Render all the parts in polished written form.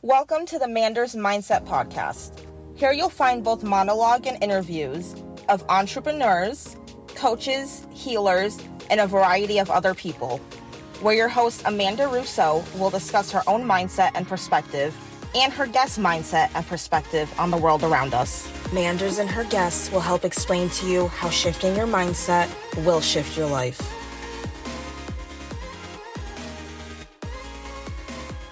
Welcome to the Manders Mindset Podcast. Here you'll find both monologue and interviews of entrepreneurs, coaches, healers, and a variety of other people, where your host Amanda Russo will discuss her own mindset and perspective and her guest's mindset and perspective on the world around us. Manders and her guests will help explain to you how shifting your mindset will shift your life.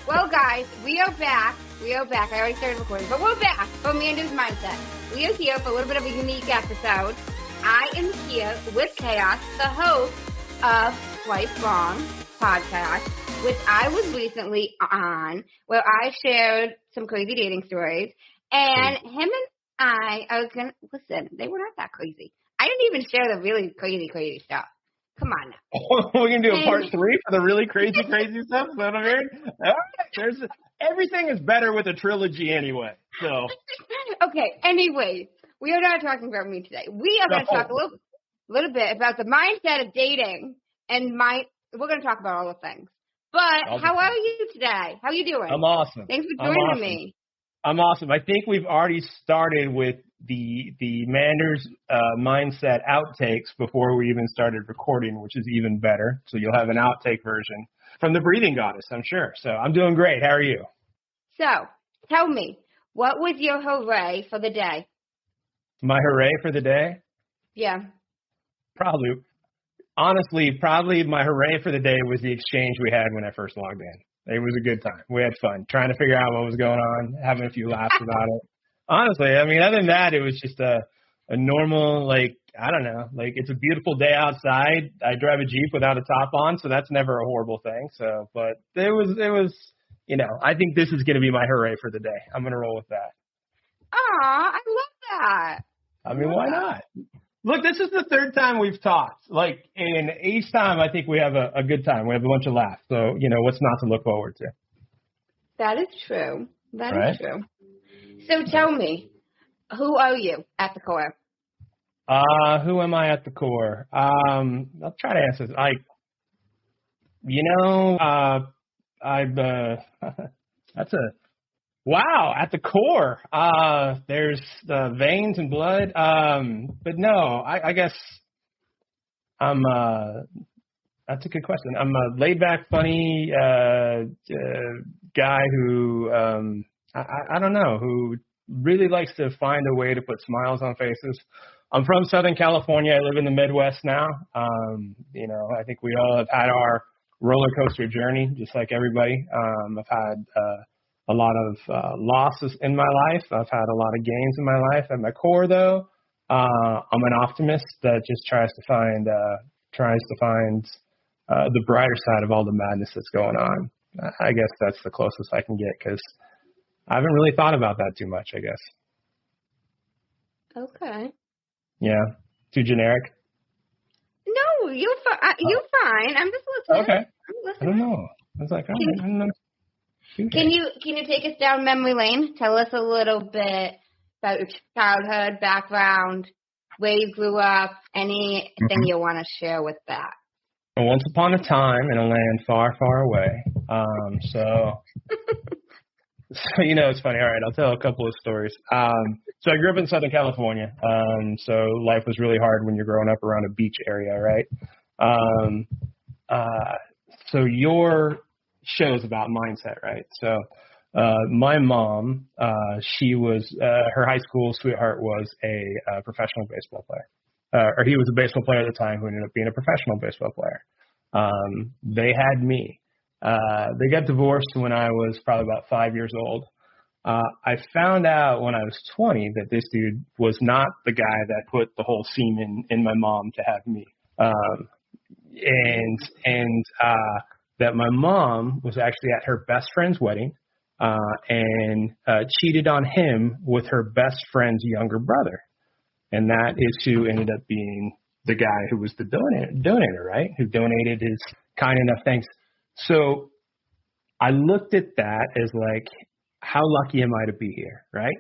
Well, guys, we are back. I already started recording, but we're back for Manders Mindset. We are here for a little bit of a unique episode. I am here with Chaos, the host of Swipe Wrong podcast, which I was recently on, where I shared some crazy dating stories. And him and I was going to, listen, they were not that crazy. I didn't even share the really crazy stuff. Come on now. We're going to do a part 3 for the really crazy stuff. Is that what I'm hearing? All right. Everything is better with a trilogy anyway. So. Okay. Anyways, we are not talking about me today. We are going to talk a little bit about the mindset of dating, and we're going to talk about all the things. But how are you today? How are you doing? I'm awesome. Thanks for joining me. I'm awesome. I think we've already started with the Manders mindset outtakes before we even started recording, which is even better. So you'll have an outtake version from the breathing goddess, I'm sure. So I'm doing great. How are you? So tell me, what was your hooray for the day? My hooray for the day? Yeah. Probably my hooray for the day was the exchange we had when I first logged in. It was a good time. We had fun trying to figure out what was going on, having a few laughs about it. Honestly, I mean, other than that, it was just a normal, I don't know, it's a beautiful day outside. I drive a Jeep without a top on, so that's never a horrible thing. So, but it was, I think this is going to be my hooray for the day. I'm going to roll with that. Aw, I love that. I mean, why not? Look, this is the third time we've talked. And each time I think we have a good time. We have a bunch of laughs. So, what's not to look forward to? That is true. That is true. So tell me, who are you at the core? Who am I at the core? I'll try to answer this. Wow, at the core, there's veins and blood. But no, I guess that's a good question. I'm a laid back, funny guy who, I don't know, who really likes to find a way to put smiles on faces. I'm from Southern California. I live in the Midwest now. I think we all have had our roller coaster journey, just like everybody. I've had a lot of losses in my life. I've had a lot of gains in my life. At my core, though, I'm an optimist that just tries to find the brighter side of all the madness that's going on. I guess that's the closest I can get because I haven't really thought about that too much, I guess. Okay. Yeah. Too generic? No, you're fine. I'm just listening. Okay. I don't know. I was like, I don't know. Can you take us down memory lane? Tell us a little bit about your childhood background, where you grew up, anything you want to share with that. Once upon a time in a land far, far away. So it's funny. All right, I'll tell a couple of stories. So I grew up in Southern California. So life was really hard when you're growing up around a beach area, right? So your show's about mindset, right? So my mom, she was her high school sweetheart was a professional baseball player. Or he was a baseball player at the time who ended up being a professional baseball player. They had me. They got divorced when I was probably about 5 years old. I found out when I was 20 that this dude was not the guy that put the whole semen in my mom to have me. And that my mom was actually at her best friend's wedding and cheated on him with her best friend's younger brother. And that is who ended up being the guy who was the donator, right? Who donated his kind enough things. So I looked at that as how lucky am I to be here, right?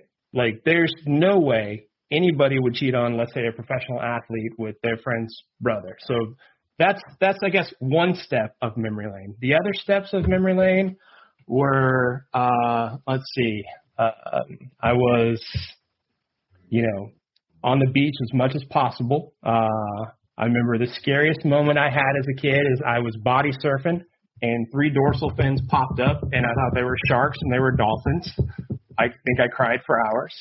There's no way anybody would cheat on, let's say, a professional athlete with their friend's brother. So that's I guess one step of memory lane. The other steps of memory lane were, let's see, I was, on the beach as much as possible. I remember the scariest moment I had as a kid is I was body surfing and 3 dorsal fins popped up and I thought they were sharks and they were dolphins. I think I cried for hours.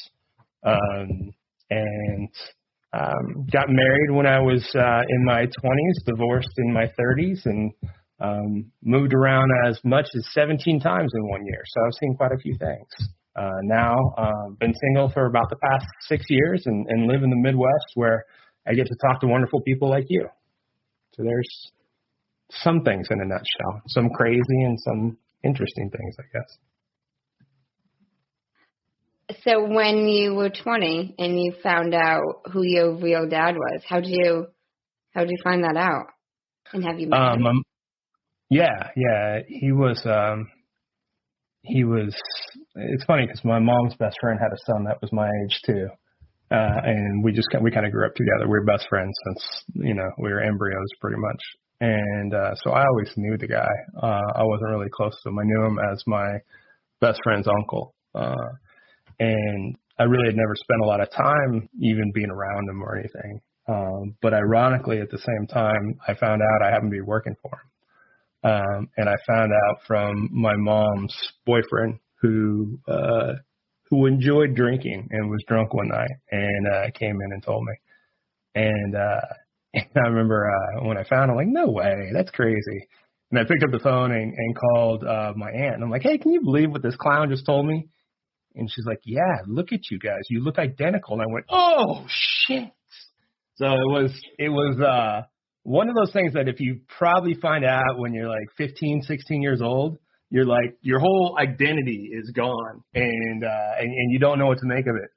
Got married when I was in my 20s, divorced in my 30s, and moved around as much as 17 times in 1 year. So I've seen quite a few things. Now, been single for about the past 6 years and live in the Midwest where I get to talk to wonderful people like you. So there's some things in a nutshell, some crazy and some interesting things, I guess. So when you were 20 and you found out who your real dad was, how did you find that out? And have you met him? Yeah. He was, it's funny because my mom's best friend had a son that was my age too. And we kind of grew up together. We were best friends since, we were embryos pretty much. And, so I always knew the guy. I wasn't really close to him. I knew him as my best friend's uncle. And I really had never spent a lot of time even being around him or anything. But ironically, at the same time, I found out I happened to be working for him. And I found out from my mom's boyfriend who enjoyed drinking and was drunk one night and came in and told me. And I remember when I found him, I'm like, no way, that's crazy. And I picked up the phone and called my aunt. And I'm like, hey, can you believe what this clown just told me? And she's like, yeah, look at you guys. You look identical. And I went, oh, shit. So it was one of those things that if you probably find out when you're like 15, 16 years old, you're like, your whole identity is gone and you don't know what to make of it.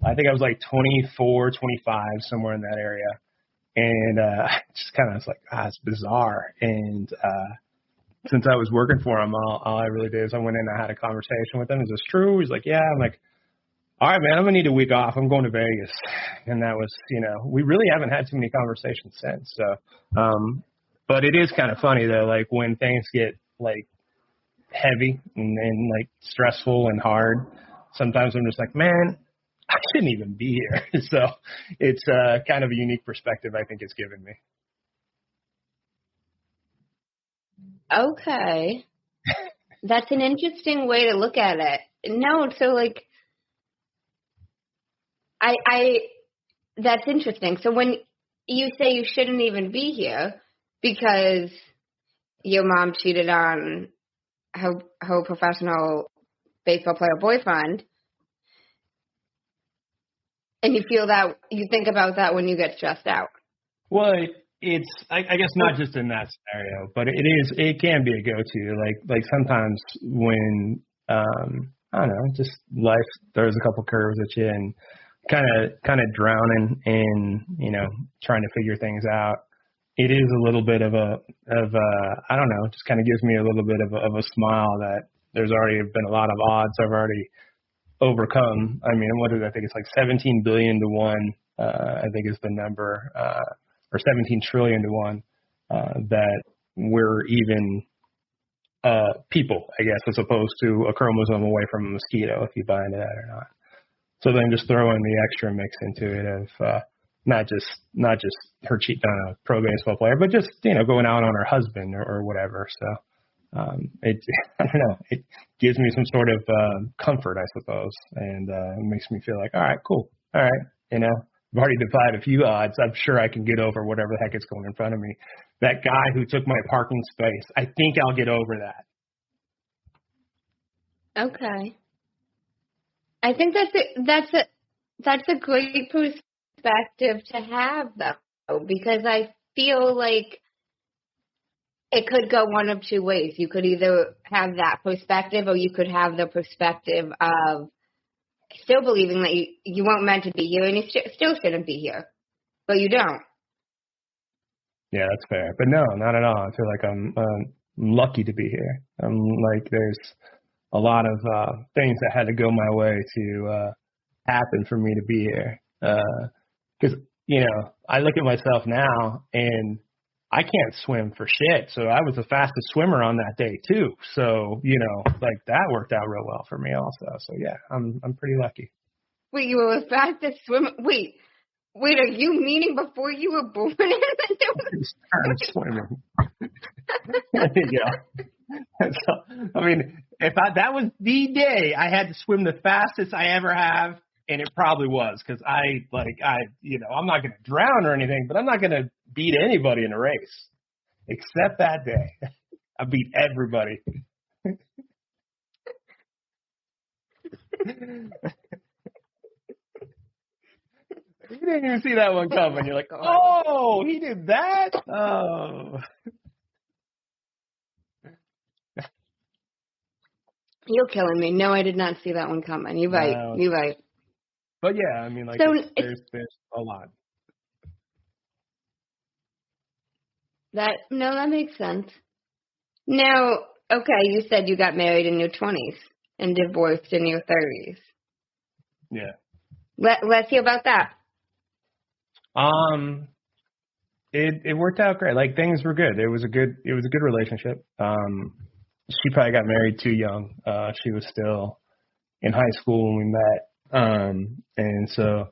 I think I was like 24, 25, somewhere in that area. And I just kind of was like, it's bizarre. And since I was working for him, all I really did is I went in and I had a conversation with him. Is this true? He's like, yeah. I'm like, all right, man, I'm going to need a week off. I'm going to Vegas. And that was, we really haven't had too many conversations since. So, but it is kind of funny though, like when things get like heavy and like stressful and hard, sometimes I'm just like, man, I shouldn't even be here. So it's kind of a unique perspective I think it's given me. Okay. That's an interesting way to look at it. No, so like, that's interesting. So when you say you shouldn't even be here because your mom cheated on her professional baseball player boyfriend, and you feel that, you think about that when you get stressed out. Well, it's, I guess not just in that scenario, but it can be a go-to. Like sometimes when, I don't know, just life throws a couple curves at you and kind of drowning in, trying to figure things out. It is a little bit of a, I don't know, just kind of gives me a little bit of a smile that there's already been a lot of odds I've already overcome. I mean, what is it? I think it's like 17 billion to 1, I think is the number, or 17 trillion to 1, that we're even people, I guess, as opposed to a chromosome away from a mosquito, if you buy into that or not. So then just throw in the extra mix into it of not just her cheating on a pro baseball player, but just, going out on her husband or whatever. So I don't know, it gives me some sort of comfort, I suppose, and it makes me feel like, all right, cool. All right, I've already defied a few odds. I'm sure I can get over whatever the heck is going in front of me. That guy who took my parking space, I think I'll get over that. Okay. I think that's a great perspective to have, though, because I feel like it could go one of two ways. You could either have that perspective, or you could have the perspective of still believing that you weren't meant to be here and you still shouldn't be here, but you don't. Yeah, that's fair. But no, not at all. I feel like I'm lucky to be here. I'm like, there's a lot of things that had to go my way to happen for me to be here. Because, I look at myself now and I can't swim for shit. So I was the fastest swimmer on that day too. So, like that worked out real well for me also. So yeah, I'm pretty lucky. Wait, you were the fastest swimmer? Wait, are you meaning before you were born? I started swimming. Yeah. So, I mean, that was the day I had to swim the fastest I ever have, and it probably was because I'm not going to drown or anything, but I'm not going to beat anybody in a race except that day. I beat everybody. You didn't even see that one coming. You're like, oh, he did that? Oh. You're killing me. No, I did not see that one coming. You're right. No. You're right. But yeah, I mean, like, so there's a lot. That makes sense. Now, okay, you said you got married in your 20s and divorced in your 30s. Yeah. Let's hear about that. It worked out great. Like, things were good. It was a good relationship. She probably got married too young. She was still in high school when we met. And so,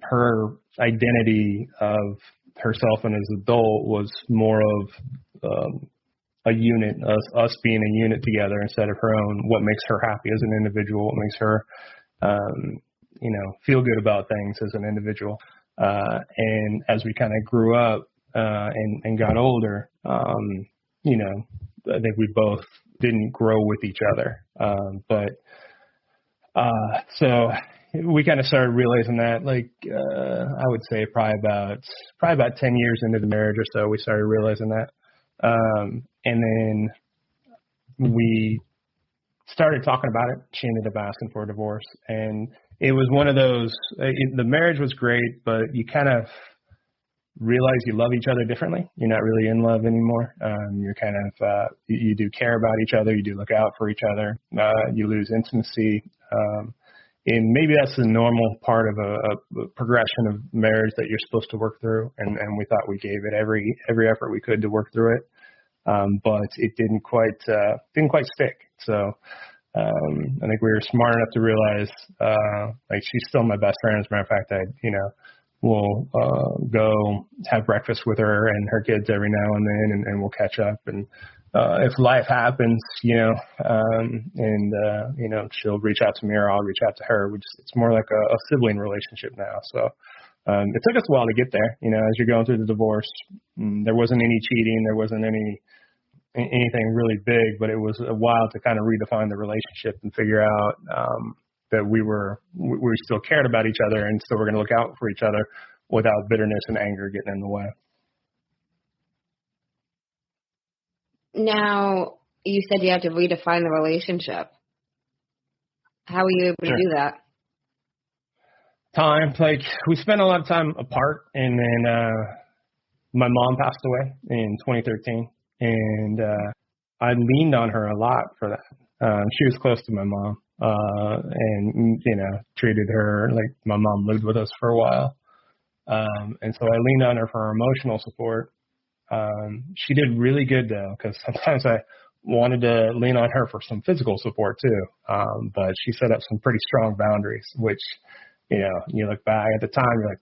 her identity of herself and as an adult was more of a unit, us being a unit together instead of her own, what makes her happy as an individual, what makes her, feel good about things as an individual. And as we kind of grew up and got older, I think we both didn't grow with each other. So we kind of started realizing that, like, I would say probably about 10 years into the marriage or so, we started realizing that. And then we started talking about it. She ended up asking for a divorce, and it was one of those, the marriage was great, but you kind of realize you love each other differently. You're not really in love anymore. You're kind of, you do care about each other. You do look out for each other. You lose intimacy. And maybe that's the normal part of a progression of marriage that you're supposed to work through. And we thought we gave it every effort we could to work through it. But it didn't quite stick. So, I think we were smart enough to realize, like, she's still my best friend. As a matter of fact, we'll go have breakfast with her and her kids every now and then, and we'll catch up. And if life happens, she'll reach out to me or I'll reach out to her. It's more like a sibling relationship now. So it took us a while to get there. As you're going through the divorce, there wasn't any cheating, there wasn't anything really big, but it was a while to kind of redefine the relationship and figure out that we still cared about each other and still were going to look out for each other without bitterness and anger getting in the way. Now, you said you had to redefine the relationship. How were you able to do that? Time. Like, we spent a lot of time apart, and then my mom passed away in 2013, and I leaned on her a lot for that. She was close to my mom. And treated her like my mom lived with us for a while. And so I leaned on her for her emotional support. She did really good though, because sometimes I wanted to lean on her for some physical support too. But she set up some pretty strong boundaries, which, you look back at the time, you're like,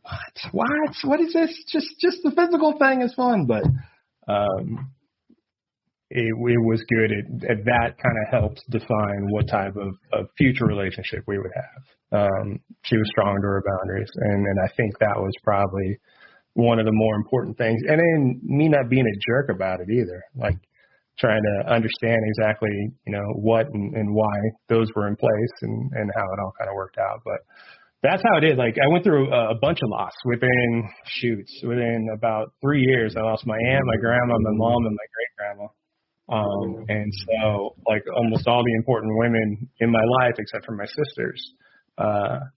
what is this? Just the physical thing is fun. But, it was good. That kind of helped define what type of future relationship we would have. She was strong to her boundaries, and I think that was probably one of the more important things. And then me not being a jerk about it either, like trying to understand exactly, what and why those were in place and how it all kind of worked out. But that's how it is. Like, I went through a bunch of loss within about 3 years. I lost my aunt, my grandma, my mom, and my great grandma. And so, like, almost all the important women in my life, except for my sisters,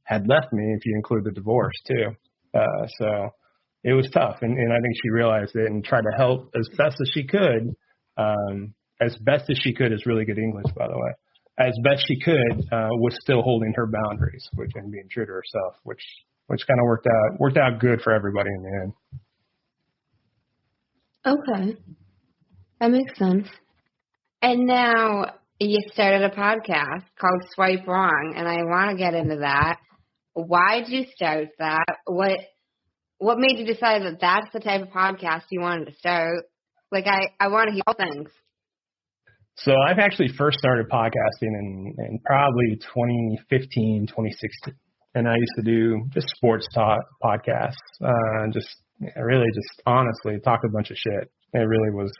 had left me, if you include the divorce too. So it was tough. And I think she realized it and tried to help as best as she could. As best as she could is really good English, by the way. As best she could, was still holding her boundaries, and being true to herself, which kind of worked out good for everybody in the end. Okay. That makes sense. And now you started a podcast called Swipe Wrong, and I want to get into that. Why did you start that? What made you decide that that's the type of podcast you wanted to start? Like, I want to hear all things. So I've actually first started podcasting in probably 2015, 2016. And I used to do just sports talk podcasts, really just honestly talk a bunch of shit. It really was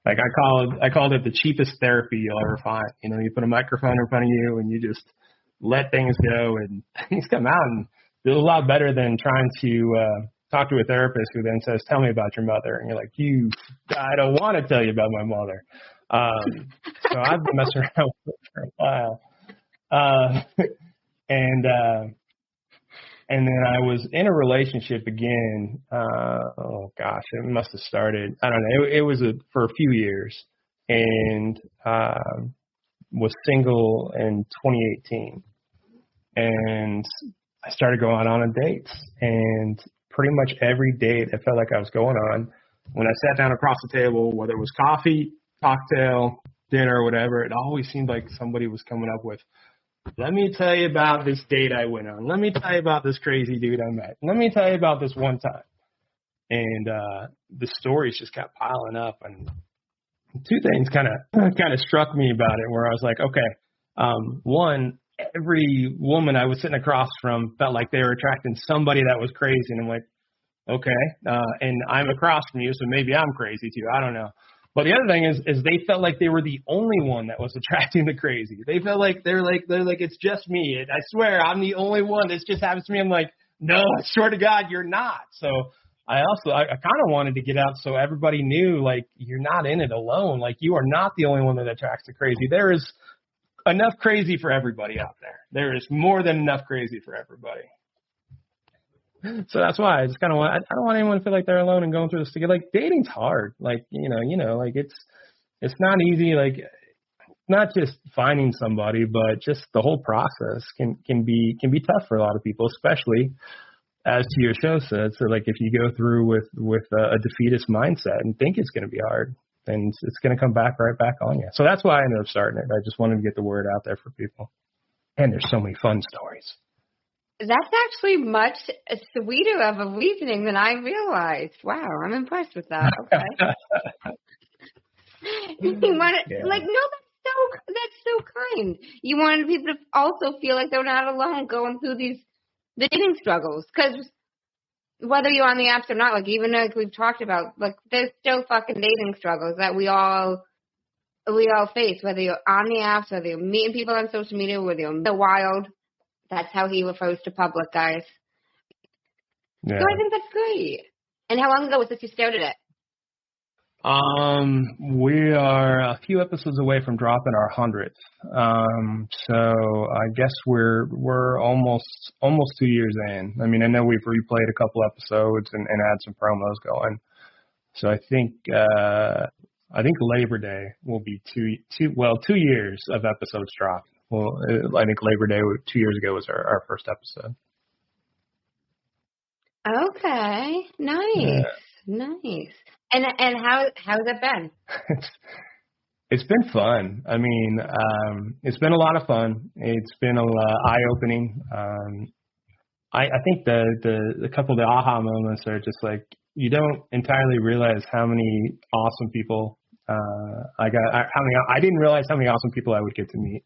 like I called it the cheapest therapy you'll ever find. You know, you put a microphone in front of you and you just let things go and things come out, and it's a lot better than trying to talk to a therapist who then says, "Tell me about your mother," and you're like, I don't want to tell you about my mother. So I've been messing around with it for a while. And then I was in a relationship again. It must have started, I don't know. It was for a few years, and was single in 2018. And I started going on dates, and pretty much every date it felt like I was going on, when I sat down across the table, whether it was coffee, cocktail, dinner, or whatever, it always seemed like somebody was coming up with, "Let me tell you about this date I went on. Let me tell you about this crazy dude I met. Let me tell you about this one time." And the stories just kept piling up. And two things kind of struck me about it, where I was like, okay, one, every woman I was sitting across from felt like they were attracting somebody that was crazy. And I'm like, okay, and I'm across from you, so maybe I'm crazy too. I don't know. But the other thing is they felt like they were the only one that was attracting the crazy. They felt like they're like it's just me. I swear I'm the only one. This just happens to me. I'm like, no, I swear to God, you're not. So I kind of wanted to get out so everybody knew, like, you're not in it alone. Like, you are not the only one that attracts the crazy. There is enough crazy for everybody out there. There is more than enough crazy for everybody. So that's why I just kind of want, I don't want anyone to feel like they're alone and going through this together. Like, dating's hard. Like, you know, like it's not easy. Like, not just finding somebody, but just the whole process can be tough for a lot of people, especially as to your show said. So like, if you go through with a defeatist mindset and think it's going to be hard, then it's going to come right back on you. So that's why I ended up starting it. I just wanted to get the word out there for people. And there's so many fun stories. That's actually much sweeter of a reasoning than I realized. Wow, I'm impressed with that. Okay. You want to, like, no, that's so kind. You wanted people to also feel like they're not alone going through the dating struggles. Because whether you're on the apps or not, like, even like we've talked about, like, there's still fucking dating struggles that we all face. Whether you're on the apps, whether you're meeting people on social media, whether you're in the wild. That's how he refers to public, guys. Yeah. So I think that's great. And how long ago was this you started it? We are a few episodes away from dropping our 100th. So I guess we're almost 2 years in. I mean, I know we've replayed a couple episodes and had some promos going. So I think Labor Day will be 2 years of episodes dropped. Well, I think Labor Day 2 years ago was our first episode. Okay, nice. And how's it been? It's been fun. I mean, it's been a lot of fun. It's been eye-opening. I think the couple of the aha moments are just like, you don't entirely realize how many awesome people I didn't realize how many awesome people I would get to meet.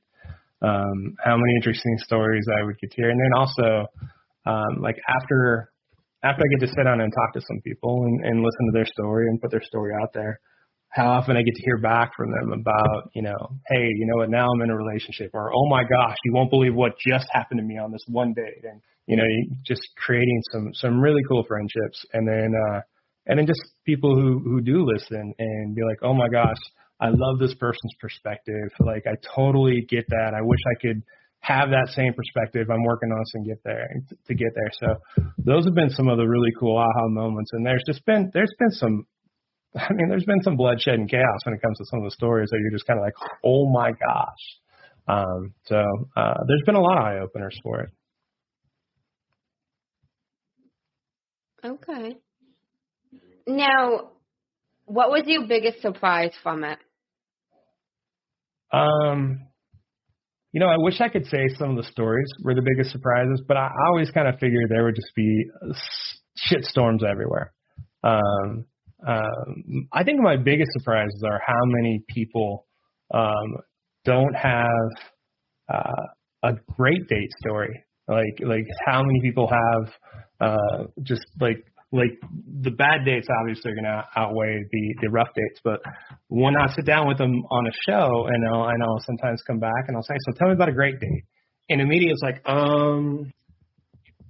How many interesting stories I would get to hear. And then also, like after I get to sit down and talk to some people and listen to their story and put their story out there, how often I get to hear back from them about, you know, hey, you know what, now I'm in a relationship, or, oh my gosh, you won't believe what just happened to me on this one date. And, you know, just creating some really cool friendships. And then just people who do listen and be like, oh my gosh, I love this person's perspective. Like, I totally get that. I wish I could have that same perspective. I'm working on this and get there. So those have been some of the really cool aha moments. And there's been some bloodshed and chaos when it comes to some of the stories that you're just kind of like, oh my gosh. So there's been a lot of eye openers for it. Okay. Now, What was your biggest surprise from it? I wish I could say some of the stories were the biggest surprises, but I always kind of figured there would just be shit storms everywhere. I think my biggest surprises are how many people don't have a great date story. Like how many people have just like the bad dates obviously are going to outweigh the rough dates. But when I sit down with them on a show, and I'll sometimes come back and I'll say, so tell me about a great date. And immediately it's like,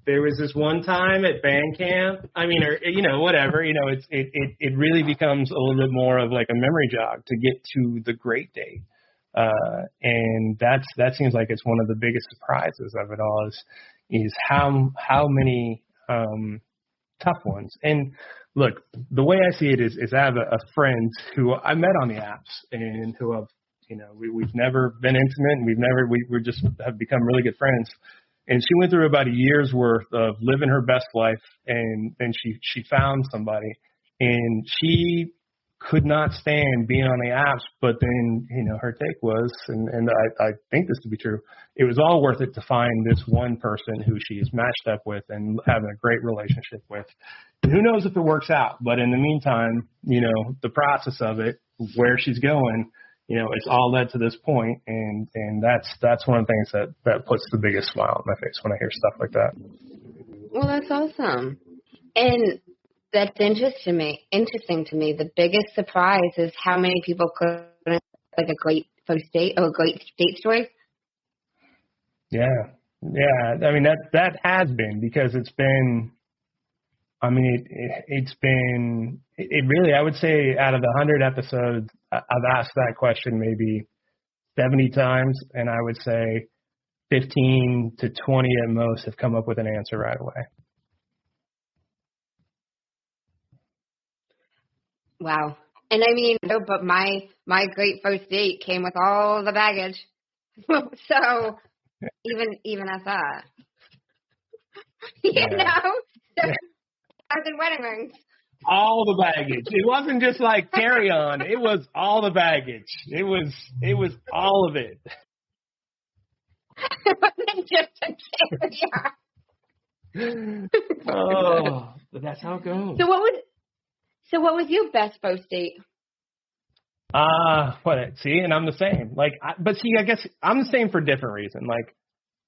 there was this one time at band camp. I mean, or, whatever, it really becomes a little bit more of like a memory jog to get to the great date. And that seems like it's one of the biggest surprises of it all is how many, tough ones. And look, the way I see it is I have a friend who I met on the apps and who I've, we've never been intimate, and we just have become really good friends. And she went through about a year's worth of living her best life, and then she found somebody, and she could not stand being on the apps. But then, her take was, and I think this to be true, it was all worth it to find this one person who she's matched up with and having a great relationship with. And who knows if it works out? But in the meantime, the process of it, where she's going, it's all led to this point, and that's one of the things that puts the biggest smile on my face when I hear stuff like that. Well, that's awesome. And that's interesting to me. The biggest surprise is how many people could like a great first date or a great date story. Yeah. I mean, that has been, because it's been, I mean, it's been, it really, I would say out of the 100 episodes, I've asked that question maybe 70 times, and I would say 15 to 20 at most have come up with an answer right away. Wow. And I mean, but my great first date came with all the baggage. So even at that, as in wedding rings. All the baggage. It wasn't just like carry on. It was all the baggage. It was all of it. It wasn't just a carry on. Oh, but that's how it goes. So what was your best first date? See, and I'm the same. I guess I'm the same for a different reason. Like,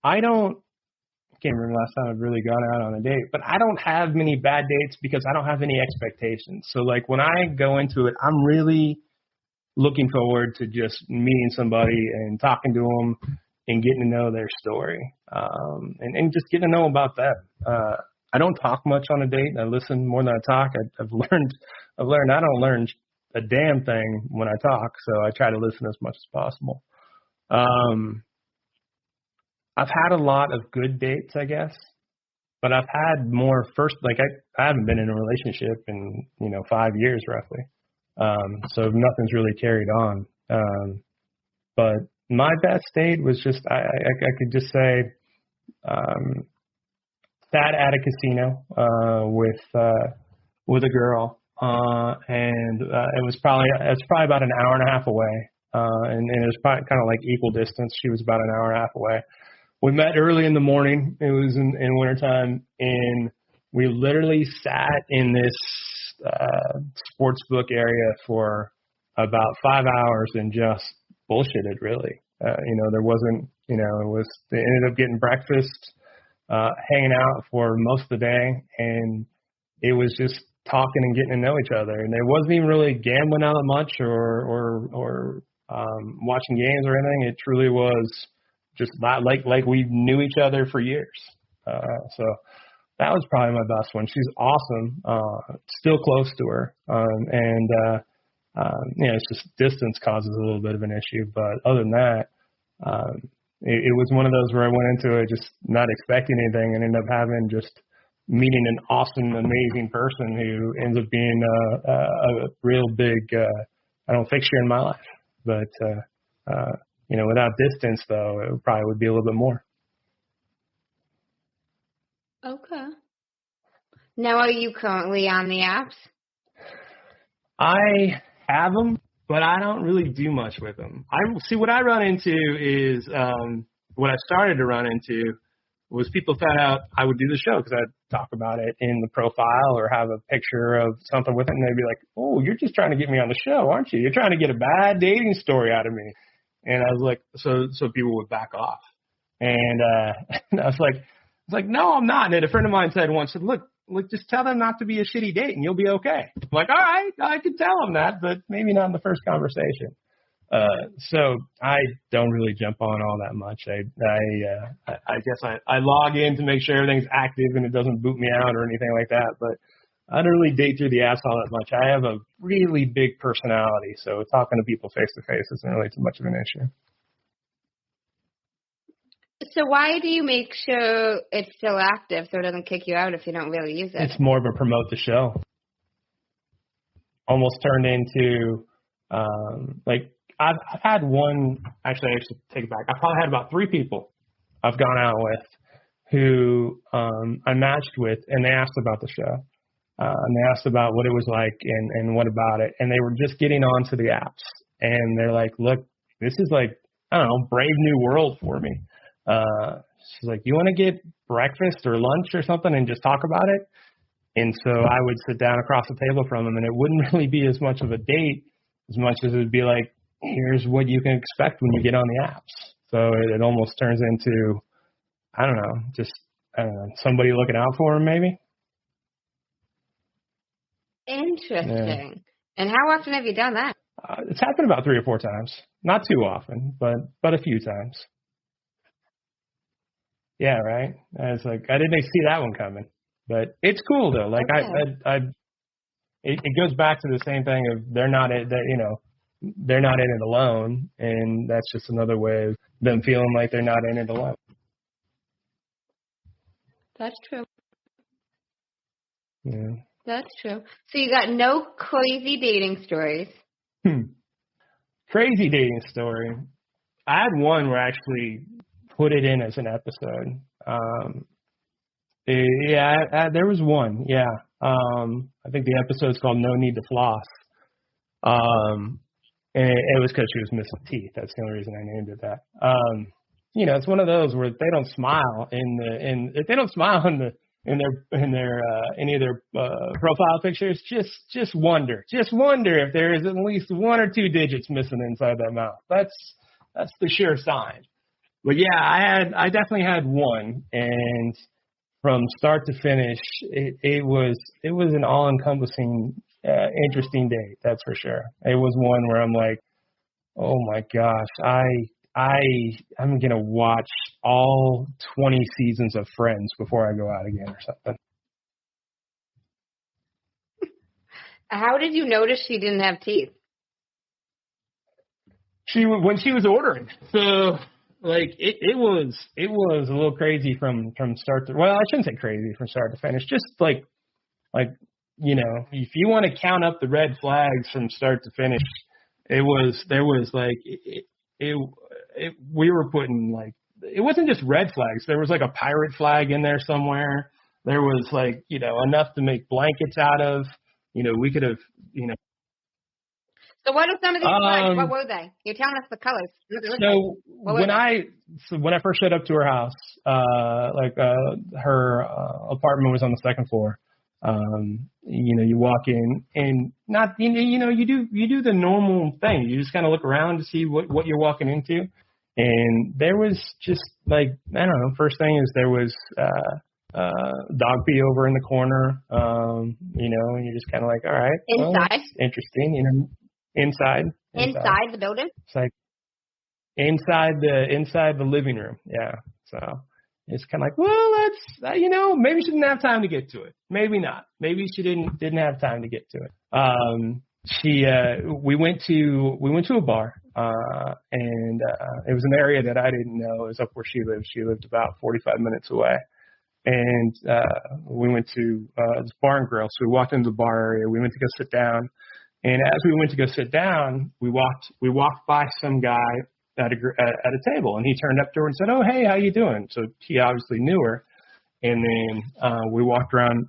I can't remember the last time I've really gone out on a date, but I don't have many bad dates because I don't have any expectations. So like when I go into it, I'm really looking forward to just meeting somebody and talking to them and getting to know their story, and just getting to know about them. I don't talk much on a date. I listen more than I talk. I've learned I don't learn a damn thing when I talk, so I try to listen as much as possible. I've had a lot of good dates, I guess, but I've had more I haven't been in a relationship in 5 years roughly, so nothing's really carried on. But my best date was just I could just say sat at a casino with a girl, and it's probably about an hour and a half away, and it was probably kind of like equal distance. She was about an hour and a half away. We met early in the morning. It was in wintertime, and we literally sat in this sports book area for about 5 hours and just bullshitted, really. There wasn't, they ended up getting breakfast, hanging out for most of the day, and it was just talking and getting to know each other. And it wasn't even really gambling out much or watching games or anything. It truly was just not like we knew each other for years. So that was probably my best one. She's awesome. Still close to her. It's just distance causes a little bit of an issue. But other than that, it was one of those where I went into it just not expecting anything and ended up meeting an awesome, amazing person who ends up being a real big, fixture in my life. But, without distance, though, it probably would be a little bit more. Okay. Now, are you currently on the apps? I have them, but I don't really do much with them. What I run into is what I started to run into was people found out I would do the show because I'd talk about it in the profile or have a picture of something with it, and they'd be like, "Oh, you're just trying to get me on the show, aren't you? You're trying to get a bad dating story out of me." And I was like, so people would back off, and I was like, "No, I'm not." And a friend of mine said once, "Look, just tell them not to be a shitty date, and you'll be okay." I'm like, "All right, I can tell them that, but maybe not in the first conversation." So I don't really jump on all that much. I guess I log in to make sure everything's active and it doesn't boot me out or anything like that. But I don't really date through the apps all that much. I have a really big personality, so talking to people face to face isn't really too much of an issue. So why do you make sure it's still active so it doesn't kick you out if you don't really use it? It's more of a promote the show. Almost turned into I've had one, actually I should take it back. I've probably had about 3 people I've gone out with who I matched with, and they asked about the show. And they asked about what it was like and what about it. And they were just getting onto the apps. And they're like, "Look, this is like, I don't know, brave new world for me." She's like, "You want to get breakfast or lunch or something and just talk about it?" And so I would sit down across the table from them, and it wouldn't really be as much of a date as much as it would be like, here's what you can expect when you get on the apps. So it almost turns into, I don't know, somebody looking out for him maybe. Interesting. Yeah. And how often have you done that? It's happened about 3 or 4 times. Not too often, but a few times. Yeah, right. I was like, I didn't see that one coming, but it's cool though. Like okay. It goes back to the same thing of they're not in it alone, and that's just another way of them feeling like they're not in it alone. That's true. Yeah. That's true. So you got no crazy dating stories. Crazy dating story. I had one where I actually put it in as an episode. There was one. Yeah. I think the episode's called "No Need to Floss." And it was because she was missing teeth. That's the only reason I named it that. It's one of those where they don't smile if they don't smile in their any of their profile pictures. Just wonder if there is at least 1 or 2 digits missing inside that mouth. That's the sure sign. But yeah, I definitely had one, and from start to finish, it was an all-encompassing, interesting date. That's for sure. It was one where I'm like, oh my gosh, I'm gonna watch all 20 seasons of Friends before I go out again or something. How did you notice she didn't have teeth? When she was ordering. So like it was a little crazy from start to, well, I shouldn't say crazy from start to finish. Just like if you want to count up the red flags from start to finish, we were putting like, it wasn't just red flags. There was like a pirate flag in there somewhere. There was like, enough to make blankets out of. We could have, So what are some of these flags? What were they? You're telling us the colors. So when I first showed up to her house, her apartment was on the 2nd floor. You walk in and you do the normal thing. You just kind of look around to see what you're walking into. And there was just like, I don't know, first thing is there was dog pee over in the corner. And you're just kind of like, all right. Inside? Well, interesting, Inside the building? It's like inside the living room. Yeah. So it's kind of like, well, that's, maybe she didn't have time to get to it. Maybe not. Maybe she didn't have time to get to it. We went to a bar, and it was an area that I didn't know. It was up where she lived. She lived about 45 minutes away. And we went to this bar and grill. So we walked into the bar area. We went to go sit down. And as we went to go sit down, we walked by some guy at a table, and he turned up to her and said, "Oh, hey, how you doing?" So he obviously knew her. And then we walked around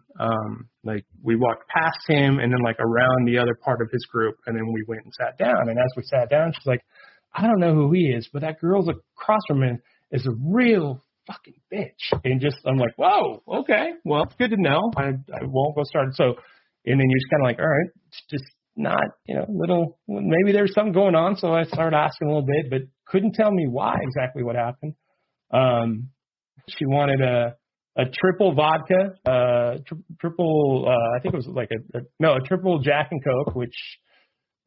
Like we walked past him and then like around the other part of his group. And then we went and sat down. And as we sat down, she's like, I don't know who he is, but that girl's across from him is a real fucking bitch. And just, I'm like, whoa, okay. Well, it's good to know. I won't go start. So, and then you're just kind of like, all right, it's just not, maybe there's something going on. So I started asking a little bit, but couldn't tell me why exactly what happened. She wanted a triple vodka, triple, I think it was like a triple Jack and Coke, which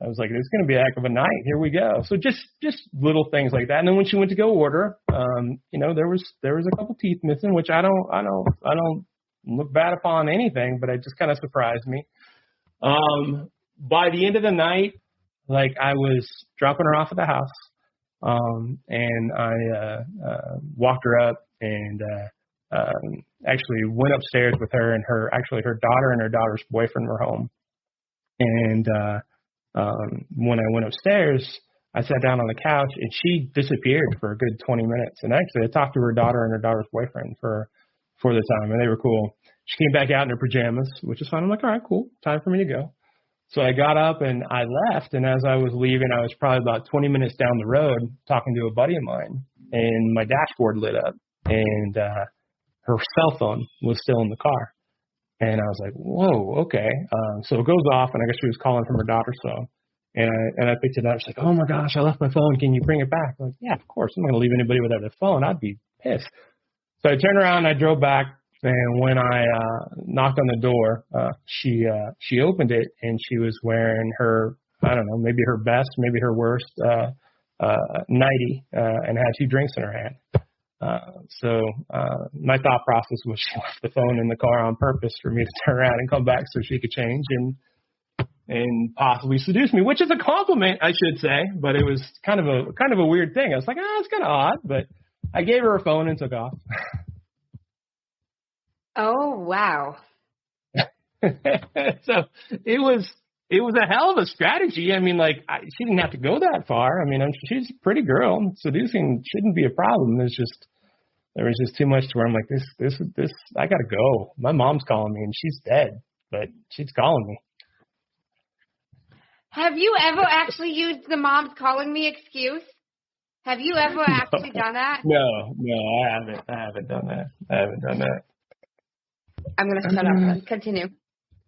I was like, it's going to be a heck of a night. Here we go. So just little things like that. And then when she went to go order, there was a couple teeth missing, which I don't look bad upon anything, but it just kind of surprised me. By the end of the night, like I was dropping her off at the house, and I walked her up and actually went upstairs with her, and her daughter and her daughter's boyfriend were home. And when I went upstairs, I sat down on the couch and she disappeared for a good 20 minutes. And actually I talked to her daughter and her daughter's boyfriend for the time, and they were cool. She came back out in her pajamas, which is fine. I'm like, all right, cool. Time for me to go. So I got up and I left. And as I was leaving, I was probably about 20 minutes down the road talking to a buddy of mine, and my dashboard lit up and her cell phone was still in the car. And I was like, whoa, okay. So it goes off, and I guess she was calling from her daughter's phone. And I picked it up. She's like, oh, my gosh, I left my phone. Can you bring it back? I'm like, yeah, of course. I'm not going to leave anybody without their phone. I'd be pissed. So I turned around and I drove back. And when I knocked on the door, she opened it, and she was wearing her, I don't know, maybe her best, maybe her worst nightie, and had 2 drinks in her hand. So my thought process was she left the phone in the car on purpose for me to turn around and come back so she could change and possibly seduce me, which is a compliment, I should say, but it was kind of a weird thing. I was like, it's kind of odd, but I gave her her phone and took off. Oh, wow. So it was a hell of a strategy. I mean, like, she didn't have to go that far. I mean, she's a pretty girl. Seducing shouldn't be a problem. There was just too much to where I'm like, this, I gotta go. My mom's calling me and she's dead, but she's calling me. Have you ever actually used the mom's calling me excuse? Have you ever actually done that? No, I haven't done that. I'm going to shut up. Continue.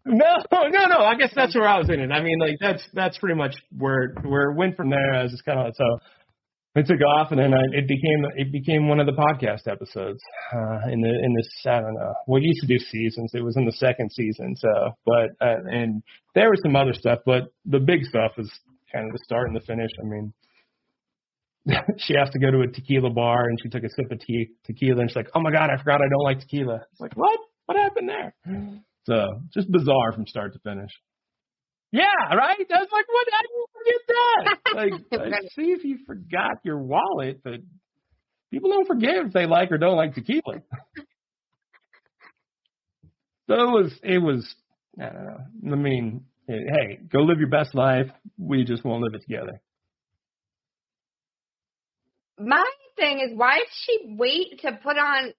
No. I guess that's where I was in it. I mean, like, that's pretty much where it went from there. I was just kind of, so it took off, and then it became one of the podcast episodes in this, I don't know. We used to do seasons. It was in the second season. So, but and there was some other stuff, but the big stuff is kind of the start and the finish. I mean, she has to go to a tequila bar, and she took a sip of tequila, and she's like, "Oh my God, I forgot I don't like tequila." It's like, what? What happened there? So just bizarre from start to finish. Yeah, right? I was like, what? How do you forget that? Like, see if you forgot your wallet, but people don't forget if they like or don't like tequila. So it was, I don't know. I mean, hey, go live your best life. We just won't live it together. My thing is, why did she wait to put on,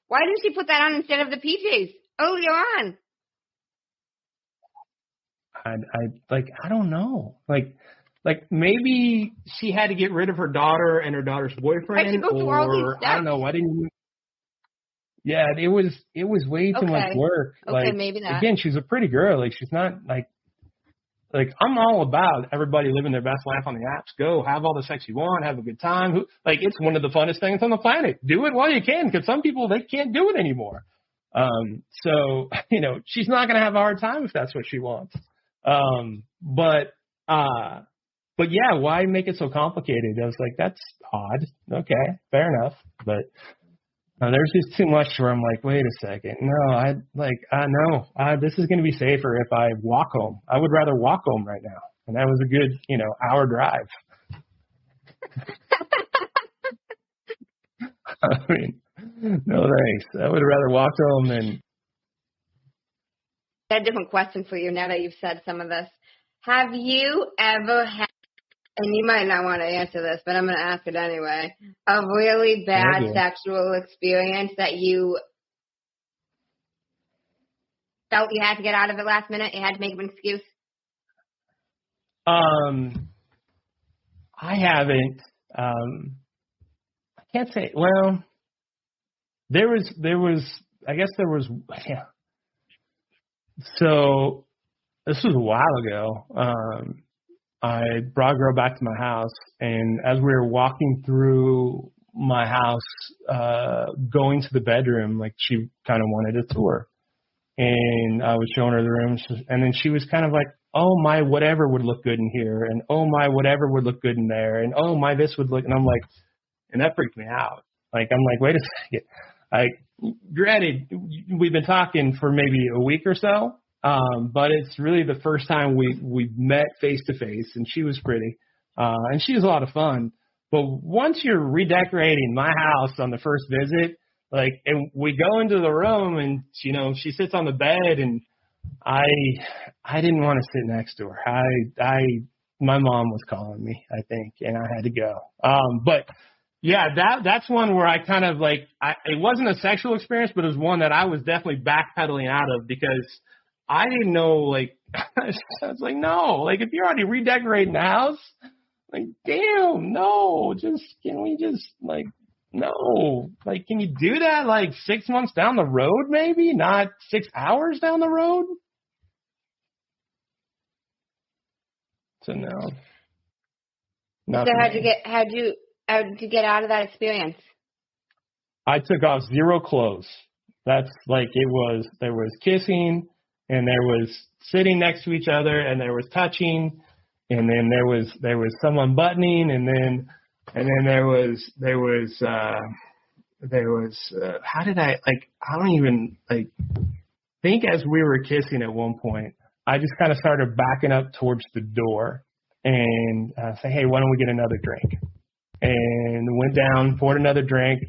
why didn't she put that on instead of the PJs earlier on? I don't know. Like maybe she had to get rid of her daughter and her daughter's boyfriend, or I don't know. Why didn't you? Yeah, it was way too much work. Okay, like, maybe that. Again, she's a pretty girl. Like, she's not like I'm all about everybody living their best life on the apps. Go have all the sex you want, have a good time. It's one of the funnest things on the planet. Do it while you can, because some people, they can't do it anymore. So she's not going to have a hard time if that's what she wants. But yeah, why make it so complicated? I was like, that's odd. Okay, fair enough. But there's just too much where I'm like, wait a second. No, I know this is going to be safer if I walk home. I would rather walk home right now. And that was a good, hour drive. I mean, no thanks. I would rather walk home than. I had a different question for you now that you've said some of this. Have you ever had, and you might not want to answer this, but I'm going to ask it anyway, a really bad sexual experience that you felt you had to get out of it last minute? You had to make an excuse? I haven't. I can't say. Well, there was. I guess there was. Yeah. So this was a while ago. I brought a girl back to my house, and as we were walking through my house, going to the bedroom, like she kind of wanted a tour, and I was showing her the rooms, and then she was kind of like, "Oh, my whatever would look good in here," and "Oh, my whatever would look good in there," and "Oh, my this would look," and I'm like, and that freaked me out. Like, I'm like, wait a second. Granted, we've been talking for maybe a week or so, but it's really the first time we've met face to face, and she was pretty, and she was a lot of fun. But once you're redecorating my house on the first visit, like, and we go into the room, and she sits on the bed, and I didn't want to sit next to her. My mom was calling me, I think, and I had to go. But yeah, that's one where I kind of like, it wasn't a sexual experience, but it was one that I was definitely backpedaling out of because I didn't know, like, I was like, no, like, if you're already redecorating the house, like, damn, no, can we just, like, no, like, can you do that, like, 6 months down the road, maybe, not 6 hours down the road? So, no. So how'd you get out of that experience? I took off 0 clothes. That's like, there was kissing, and there was sitting next to each other, and there was touching, and then there was some unbuttoning, and then there was how did I don't even think as we were kissing at one point, I just kind of started backing up towards the door and say, hey, why don't we get another drink? And went down, poured another drink,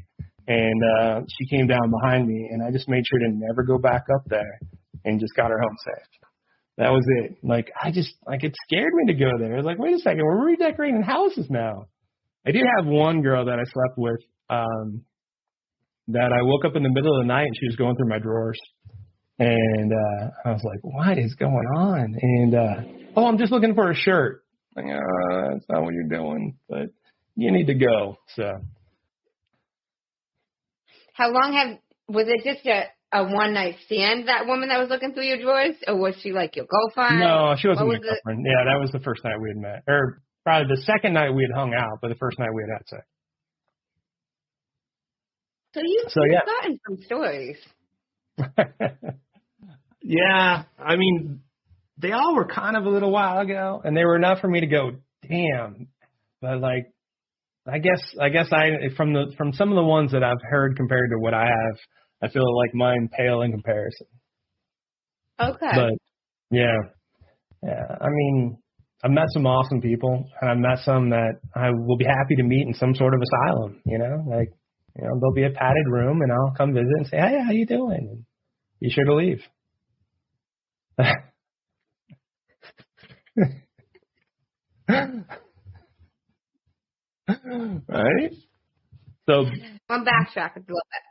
and she came down behind me, and I just made sure to never go back up there and just got her home safe. That was it. Like, it scared me to go there. I was like, wait a second, we're redecorating houses now. I did have one girl that I slept with that I woke up in the middle of the night, and she was going through my drawers. And I was like, what is going on? And, I'm just looking for a shirt. Like, that's not what you're doing, but you need to go. So. How long was it just a one night stand, that woman that was looking through your drawers, or was she like your girlfriend? No, she wasn't my girlfriend. Yeah, that was the first night we had met, or probably the second night we had hung out, but the first night we had sex. So you've gotten some stories. Yeah, I mean, they all were kind of a little while ago, and they were enough for me to go, damn. But like, I guess from some of the ones that I've heard compared to what I have, I feel like mine pale in comparison. Okay. But yeah. I mean, I've met some awesome people, and I've met some that I will be happy to meet in some sort of asylum. There'll be a padded room, and I'll come visit and say, hey, how you doing? And be sure to leave. Right? So I'm backtrack a little bit.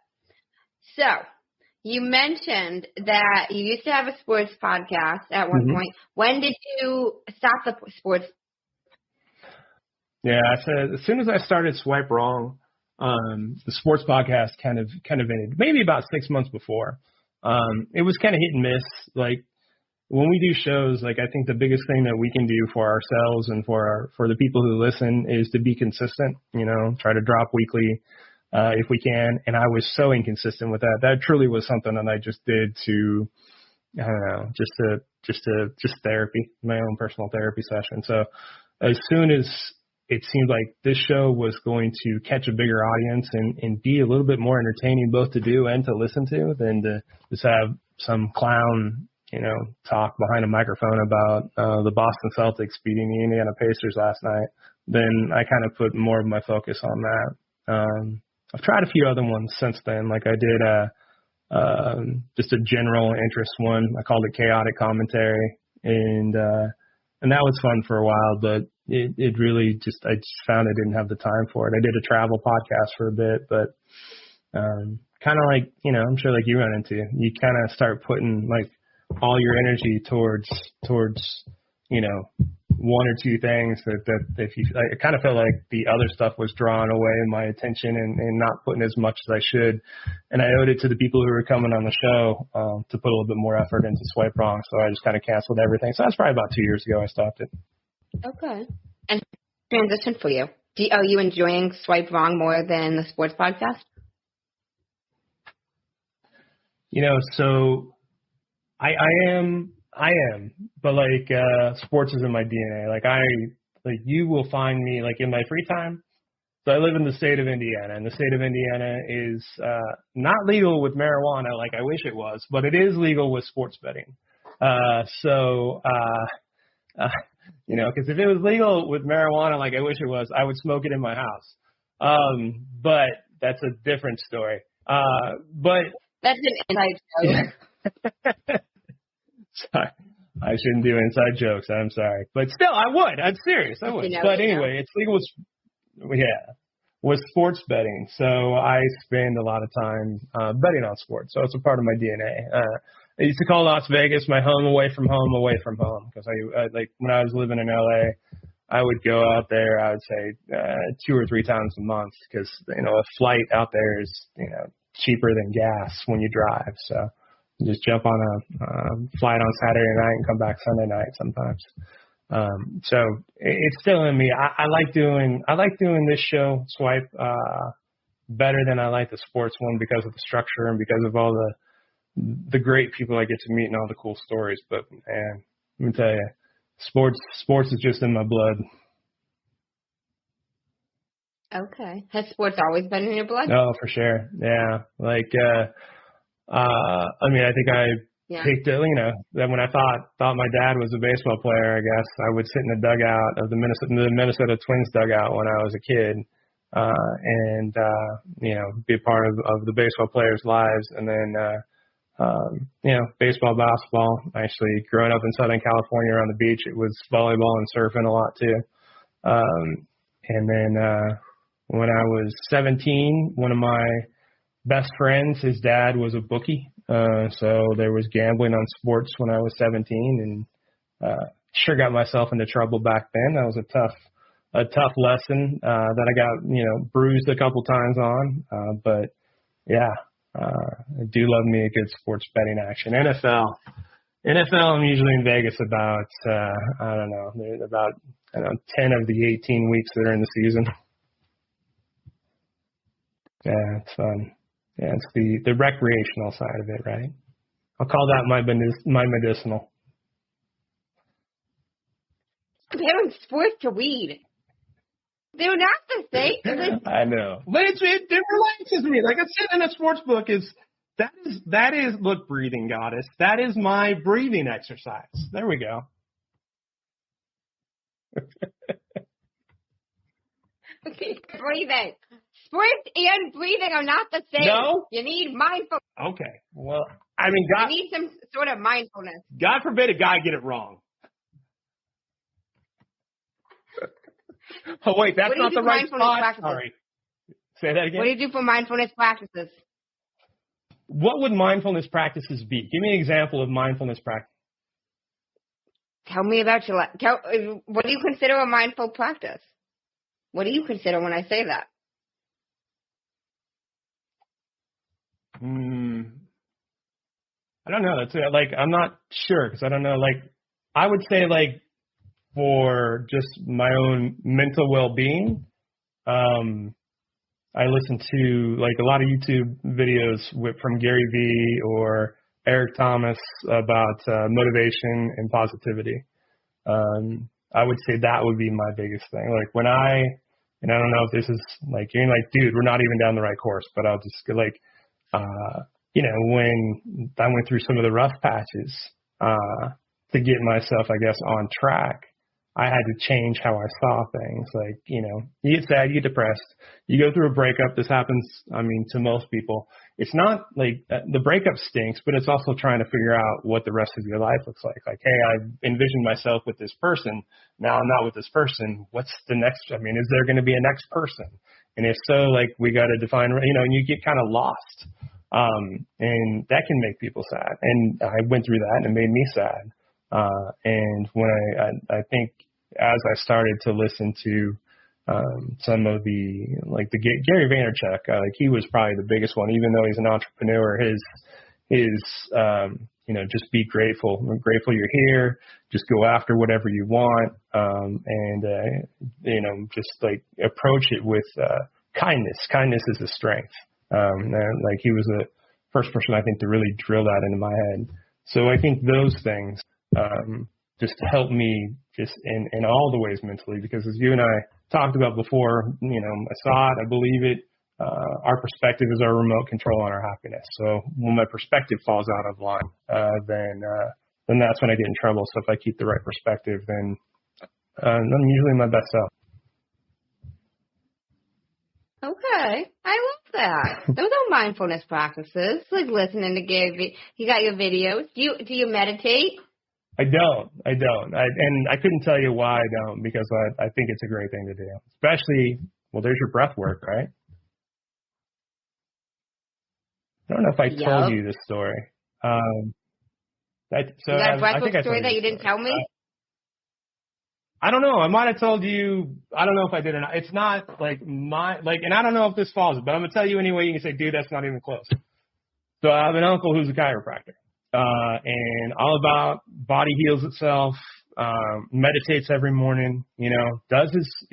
So you mentioned that you used to have a sports podcast at one point. When did you stop the sports? Yeah, I said as soon as I started Swipe Wrong, the sports podcast kind of ended. Maybe about 6 months before. It was kind of hit and miss. Like, when we do shows, like, I think the biggest thing that we can do for ourselves and for the people who listen is to be consistent, try to drop weekly if we can. And I was so inconsistent with that. That truly was something that I just did to, I don't know, just therapy, my own personal therapy session. So as soon as it seemed like this show was going to catch a bigger audience and be a little bit more entertaining both to do and to listen to than to just have some clown, talk behind a microphone about the Boston Celtics beating the Indiana Pacers last night, then I kind of put more of my focus on that. I've tried a few other ones since then. Like, I did just a general interest one. I called it Chaotic Commentary, and that was fun for a while, but it really I just found I didn't have the time for it. I did a travel podcast for a bit, but kind of like, I'm sure like you run into, you kind of start putting like all your energy towards, you know, one or two things that if you, I kind of felt like the other stuff was drawing away my attention and not putting as much as I should. And I owed it to the people who were coming on the show to put a little bit more effort into Swipe Wrong. So I just kind of canceled everything. So that's probably about 2 years ago I stopped it. Okay. And transition for you. Are you enjoying Swipe Wrong more than the sports podcast? You know, so I am, but like sports is in my DNA. Like you will find me like in my free time. So I live in the state of Indiana, and the state of Indiana is not legal with marijuana like I wish it was, but it is legal with sports betting. You know, because if it was legal with marijuana like I wish it was, I would smoke it in my house. But that's a different story. But that's an inside joke. Sorry. I shouldn't do inside jokes. I'm sorry. But still, I would. I'm serious. I would. But anyway, it's legal with sports betting. So I spend a lot of time betting on sports. So it's a part of my DNA. I used to call Las Vegas my home away from home, because I like when I was living in LA, I would go out there, I would say 2 or 3 times a month, because, you know, a flight out there is, you know, cheaper than gas when you drive. So you just jump on a flight on Saturday night and come back Sunday night sometimes. So it's still in me. I like doing this show, Swipe, better than I like the sports one because of the structure and because of all the great people I get to meet and all the cool stories. But man, let me tell you, sports is just in my blood. Okay. Has sports always been in your blood? Oh, for sure. Yeah. Like, I mean, I think I picked, you know, that when I thought my dad was a baseball player, I guess I would sit in the dugout of the Minnesota Twins dugout when I was a kid, and you know, be a part of the baseball players' lives. And then, you know, baseball, basketball. Actually, growing up in Southern California around the beach, it was volleyball and surfing a lot too. And then when I was 17, one of my best friends, his dad was a bookie. So there was gambling on sports when I was 17, and sure got myself into trouble back then. That was a tough lesson that I got, you know, bruised a couple times on. But yeah, I do love me a good sports betting action. NFL, I'm usually in Vegas about, I don't know, there's about 10 of the 18 weeks that are in the season. Yeah, it's fun. Yeah, it's the recreational side of it, right? I'll call that my medicinal. Comparing sports to weed. They're not the same. I know. But it relaxes me. Like I said in a sports book, that is look, breathing goddess. That is my breathing exercise. There we go. Okay, breathing. Sports and breathing are not the same. No? You need mindfulness. Okay. Well, I mean, you need some sort of mindfulness. God forbid a guy get it wrong. Oh, wait, that's not the right spot. Sorry. Say that again. What do you do for mindfulness practices? What would mindfulness practices be? Give me an example of mindfulness practice. Tell me about your life. What do you consider a mindful practice? What do you consider when I say that? I don't know. That's like, I'm not sure because I don't know. Like, I would say like for just my own mental well-being, I listen to like a lot of YouTube videos from Gary Vee or Eric Thomas about motivation and positivity. I would say that would be my biggest thing. Like when and I don't know if this is like, you're like, dude, we're not even down the right course, but I'll just like, you know, when I went through some of the rough patches, to get myself, I guess, on track, I had to change how I saw things. Like, you know, you get sad, you get depressed, you go through a breakup. This happens, I mean, to most people. It's not like the breakup stinks, but it's also trying to figure out what the rest of your life looks like. Like, hey, I envisioned myself with this person. Now I'm not with this person. What's the next? I mean, is there going to be a next person? And if so, like, we got to define, you know, and you get kind of lost. And that can make people sad. And I went through that and it made me sad. And when I think as I started to listen to, some of the Gary Vaynerchuk, like he was probably the biggest one, even though he's an entrepreneur, just be grateful. I'm grateful you're here. Just go after whatever you want. Just like approach it with, kindness. Kindness is a strength. And like he was the first person I think to really drill that into my head. So I think those things, just help me just in all the ways mentally, because as you and I talked about before, I saw it, I believe it. Our perspective is our remote control on our happiness. So when my perspective falls out of line, then that's when I get in trouble. So if I keep the right perspective, then I'm usually my best self. Okay. I love that. Those are mindfulness practices, like listening to Gary. You got your videos. Do you meditate? I don't. And I couldn't tell you why I don't, because I think it's a great thing to do. Especially, well, there's your breath work, right? I don't know if I told you this story. You got a breath work story that you didn't tell me? I don't know. I might have told you. I don't know if I did or not. It's not like and I don't know if this falls, but I'm going to tell you anyway. You can say, dude, that's not even close. So I have an uncle who's a chiropractor. And all about body heals itself, meditates every morning, does his,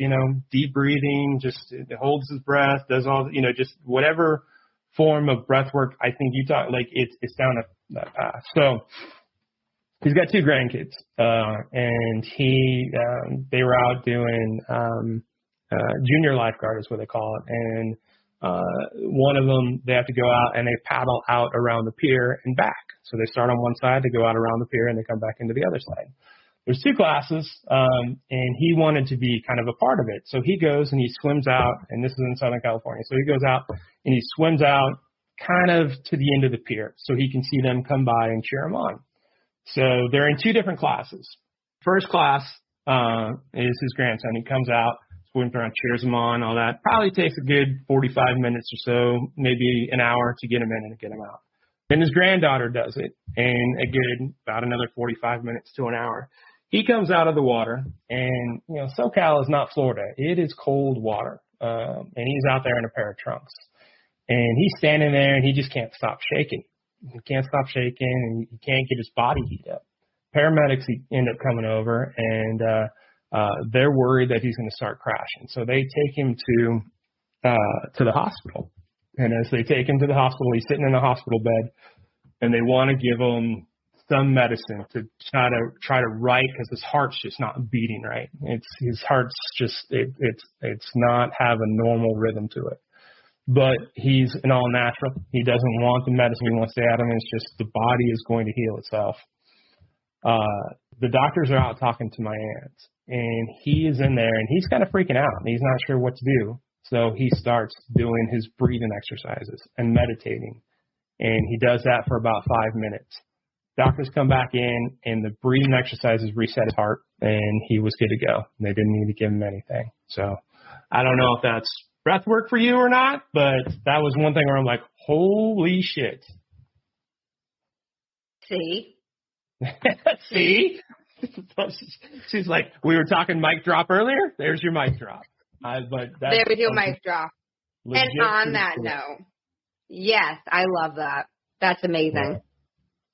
deep breathing, just holds his breath, does all, just whatever form of breath work. I think you talk like it's down that path. So he's got 2 grandkids, and they were out doing, junior lifeguard is what they call it. And, one of them, they have to go out and they paddle out around the pier and back. So they start on one side, they go out around the pier, and they come back into the other side. There's 2 classes, and he wanted to be kind of a part of it. So he goes and he swims out, and this is in Southern California. So he goes out and he swims out kind of to the end of the pier so he can see them come by and cheer him on. So they're in 2 different classes. First class is his grandson. He comes out, swims around, cheers him on, all that. Probably takes a good 45 minutes or so, maybe an hour to get him in and get him out. Then his granddaughter does it, and again, about another 45 minutes to an hour. He comes out of the water, and, SoCal is not Florida. It is cold water, and he's out there in a pair of trunks. And he's standing there, and he just can't stop shaking. He can't stop shaking, and he can't get his body heat up. Paramedics end up coming over, and they're worried that he's going to start crashing. So they take him to the hospital. And as they take him to the hospital, he's sitting in a hospital bed, and they want to give him some medicine to try to right, because his heart's just not beating right. His heart's just it's not have a normal rhythm to it. But he's an all natural. He doesn't want the medicine. He wants to add him. It's just the body is going to heal itself. The doctors are out talking to my aunt, and he is in there, and he's kind of freaking out, and he's not sure what to do. So he starts doing his breathing exercises and meditating, and he does that for about 5 minutes. Doctors come back in, and the breathing exercises reset his heart, and he was good to go. They didn't need to give him anything. So I don't know if that's breath work for you or not, but that was one thing where I'm like, holy shit. See? See? She's like, we were talking mic drop earlier. There's your mic drop. There we go, mic drop. And on that note, yes, I love that. That's amazing.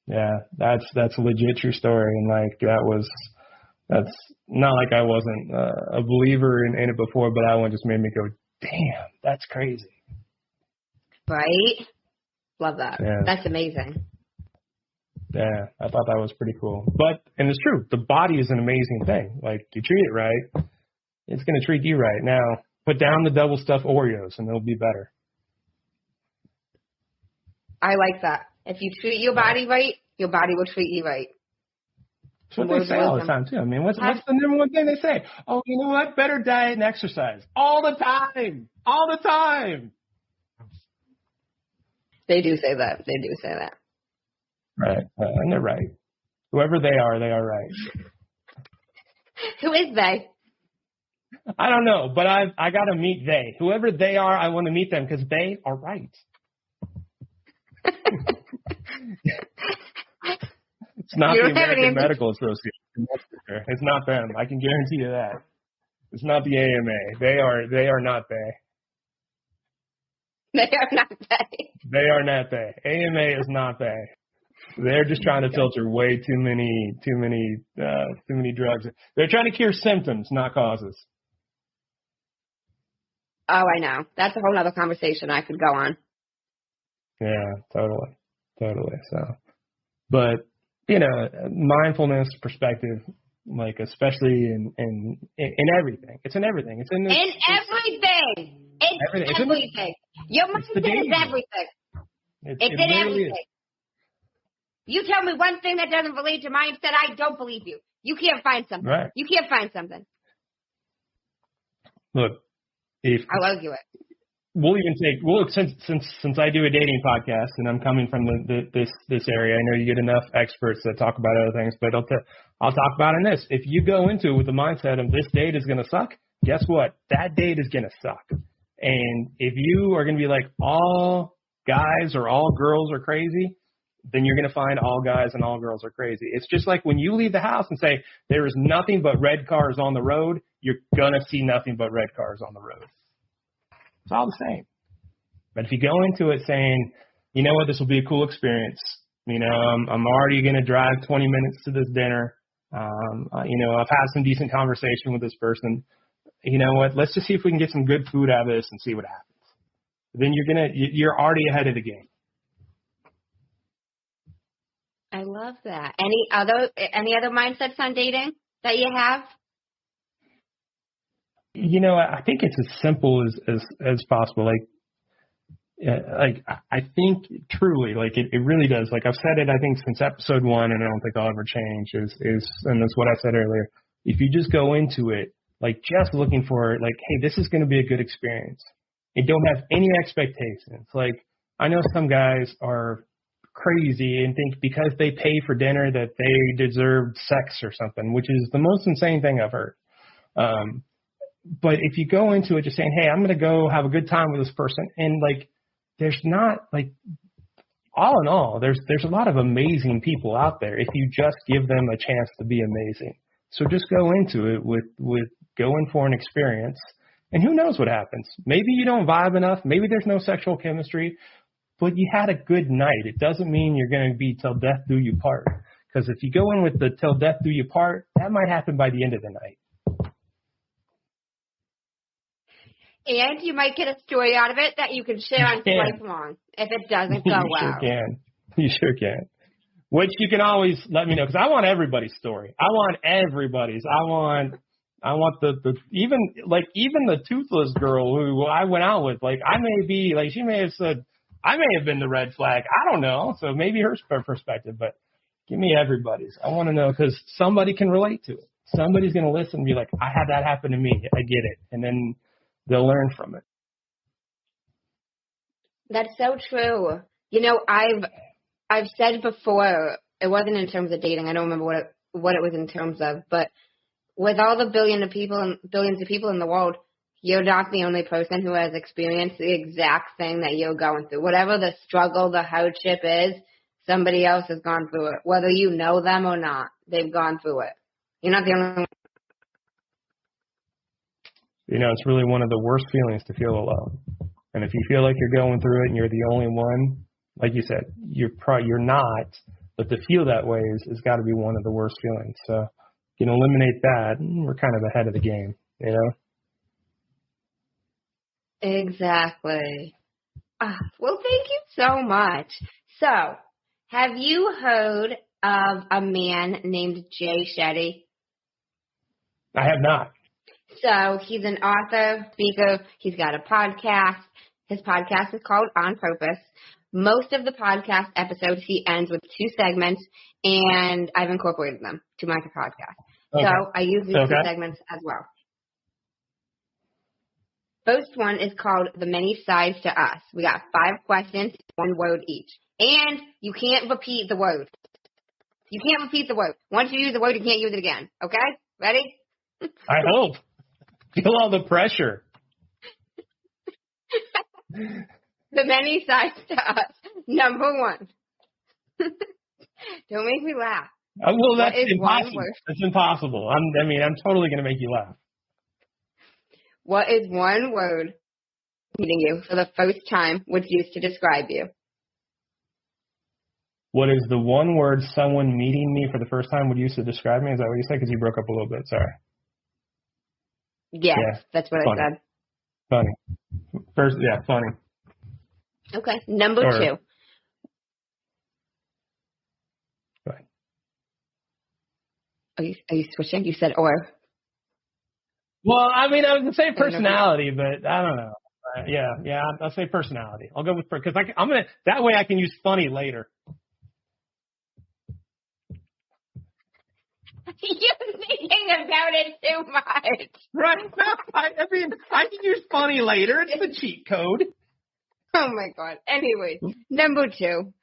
Yeah, that's a legit true story. And like, that's not like I wasn't a believer in it before, but that one just made me go, damn, that's crazy. Right? Love that. Yeah. That's amazing. Yeah, I thought that was pretty cool. And it's true, the body is an amazing thing. Like, you treat it right, it's going to treat you right. Now, put down the double stuffed Oreos and they'll be better. I like that. If you treat your body right, your body will treat you right. That's what they say all the time, too. I mean, what's the number one thing they say? Oh, you know what? Better diet and exercise. All the time. All the time. They do say that. They do say that. Right. And they're right. Whoever they are right. Who is they? I don't know, but I got to meet they. Whoever they are, I want to meet them because they are right. It's not You the don't have any American Medical Association. It's not them. I can guarantee you that. It's not the AMA. They are not they. They are not they. They are not they. AMA is not they. They're just trying to filter way too many drugs. They're trying to cure symptoms, not causes. Oh, I know. That's a whole other conversation I could go on. Yeah, totally. So, but mindfulness perspective, like especially in everything. It's in everything. It's in everything. It's everything. Your mindset is everything. It's in everything. You tell me one thing that doesn't relate to mindset, I don't believe you. You can't find something. Right. You can't find something. Look, I'll argue it. Since I do a dating podcast and I'm coming from this area, I know you get enough experts that talk about other things, but I'll talk about in this. If you go into it with the mindset of this date is going to suck, guess what? That date is going to suck. And if you are going to be like all guys or all girls are crazy, then you're going to find all guys and all girls are crazy. It's just like when you leave the house and say there is nothing but red cars on the road, you're going to see nothing but red cars on the road. It's all the same. But if you go into it saying, you know what, this will be a cool experience. I'm already going to drive 20 minutes to this dinner. I've had some decent conversation with this person. You know what, let's just see if we can get some good food out of this and see what happens. Then you're already ahead of the game. I love that. Any other mindsets on dating that you have? I think it's as simple as possible. I think truly, it really does. Like I've said it, I think since episode 1, and I don't think I'll ever change is, and that's what I said earlier. If you just go into it, just looking for hey, this is going to be a good experience, and don't have any expectations. I know some guys are crazy and think because they pay for dinner that they deserve sex or something, which is the most insane thing I've heard. But if you go into it just saying, hey, I'm going to go have a good time with this person, and there's not all in all, there's a lot of amazing people out there if you just give them a chance to be amazing. So just go into it with going for an experience, and who knows what happens. Maybe you don't vibe enough. Maybe there's no sexual chemistry, but you had a good night. It doesn't mean you're going to be till death do you part. Because if you go in with the till death do you part, that might happen by the end of the night. And you might get a story out of it that you can share on lifelong if it doesn't go well. You sure can. Which you can always let me know, because I want everybody's story. I want everybody's. I want the even the toothless girl who I went out with. I may be she may have said I may have been the red flag. I don't know. So maybe her perspective, but give me everybody's. I want to know, because somebody can relate to it. Somebody's going to listen and be like, I had that happen to me. I get it. And then they'll learn from it. That's so true. I've said before, it wasn't in terms of dating. I don't remember what it was in terms of, but with all the billions of people in the world, you're not the only person who has experienced the exact thing that you're going through. Whatever the struggle, the hardship is, somebody else has gone through it. Whether you know them or not, they've gone through it. You're not the only one. It's really one of the worst feelings to feel alone. And if you feel like you're going through it and you're the only one, like you said, you're not, but to feel that way has got to be one of the worst feelings. So you can eliminate that, we're kind of ahead of the game, Exactly. Well, thank you so much. So, have you heard of a man named Jay Shetty? I have not. So, he's an author, speaker. He's got a podcast. His podcast is called On Purpose. Most of the podcast episodes, he ends with 2 segments, and I've incorporated them to my podcast. Okay. So, I use these 2 segments as well. First one is called The Many Sides to Us. We got 5 questions, 1 word each. And you can't repeat the word. You can't repeat the word. Once you use the word, you can't use it again. Okay? Ready? I hope. Feel all the pressure. The Many Sides to Us. Number one. Don't make me laugh. Well, that's impossible. That's impossible. I'm totally going to make you laugh. What is one word meeting you for the first time was used to describe you? What is the one word someone meeting me for the first time would use to describe me? Is that what you said? Because you broke up a little bit. Sorry. Yes, yeah, that's what funny. I said. Funny. First, yeah, funny. Okay, number two. Go ahead. Are you switching? You said or. Well, I was going to say personality, but I don't know. Yeah, I'll say personality. I'll go with because I'm gonna that way I can use funny later. You're thinking about it too much. Right. I can use funny later. It's the cheat code. Oh my God. Anyways, number two.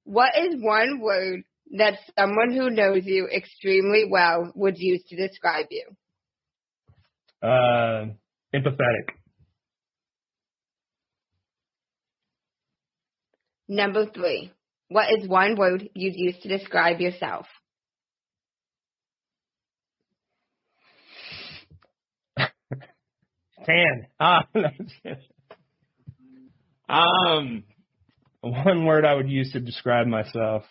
What is one word that someone who knows you extremely well would use to describe you? Empathetic. Number three. What is one word you'd use to describe yourself? Tan. One word I would use to describe myself.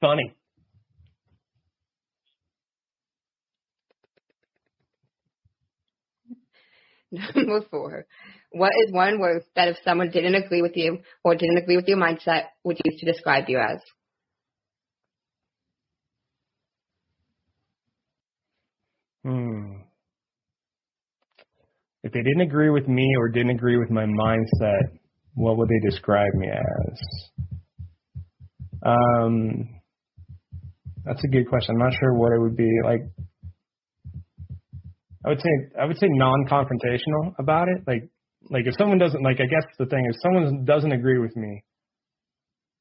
Funny. Number four. What is one word that if someone didn't agree with you or didn't agree with your mindset would use to describe you as? If they didn't agree with me or didn't agree with my mindset, what would they describe me as? That's a good question. I'm not sure what it would be. Like, I would say non-confrontational about it. Like if someone doesn't, I guess the thing is, someone doesn't agree with me,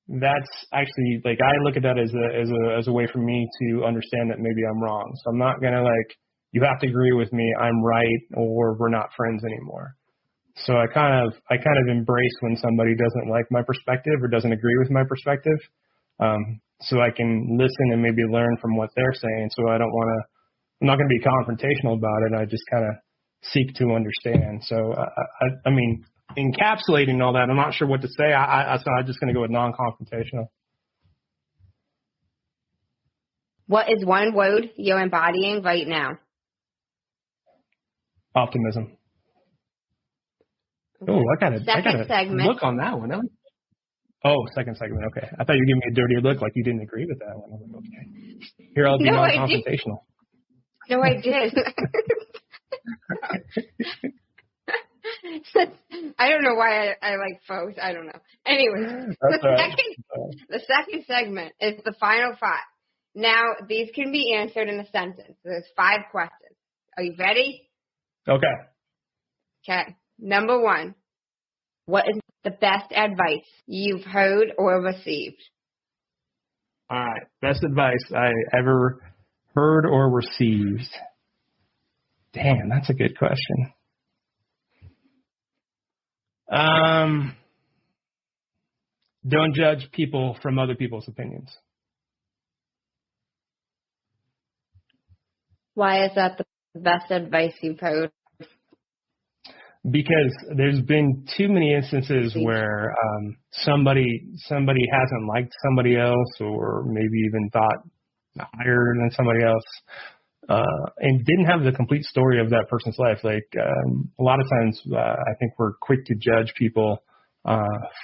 that's actually, I look at that as a way for me to understand that maybe I'm wrong. So I'm not gonna you have to agree with me, I'm right, or we're not friends anymore. So I kind of embrace when somebody doesn't like my perspective or doesn't agree with my perspective, so I can listen and maybe learn from what they're saying. So I'm not going to be confrontational about it. I just kind of seek to understand. So I mean, encapsulating all that, I'm not sure what to say. So I'm just going to go with non-confrontational. What is one word you're embodying right now? Optimism. Okay. Oh, I got a segment. Look on that one. Oh, second segment. Okay. I thought you were giving me a dirty look like you didn't agree with that one. I was like, okay. Here, I'll be non-confrontational. No, I did. I don't know why I like folks. I don't know. Anyway, the second segment is the final five. Now, these can be answered in a sentence. There's 5 questions. Are you ready? Okay. Number 1. What is the best advice you've heard or received? All right. Best advice I ever heard or received. Damn, that's a good question. Don't judge people from other people's opinions. Why is that the best advice you've heard? Because there's been too many instances where somebody hasn't liked somebody else, or maybe even thought higher than somebody else, and didn't have the complete story of that person's life. A lot of times, I think we're quick to judge people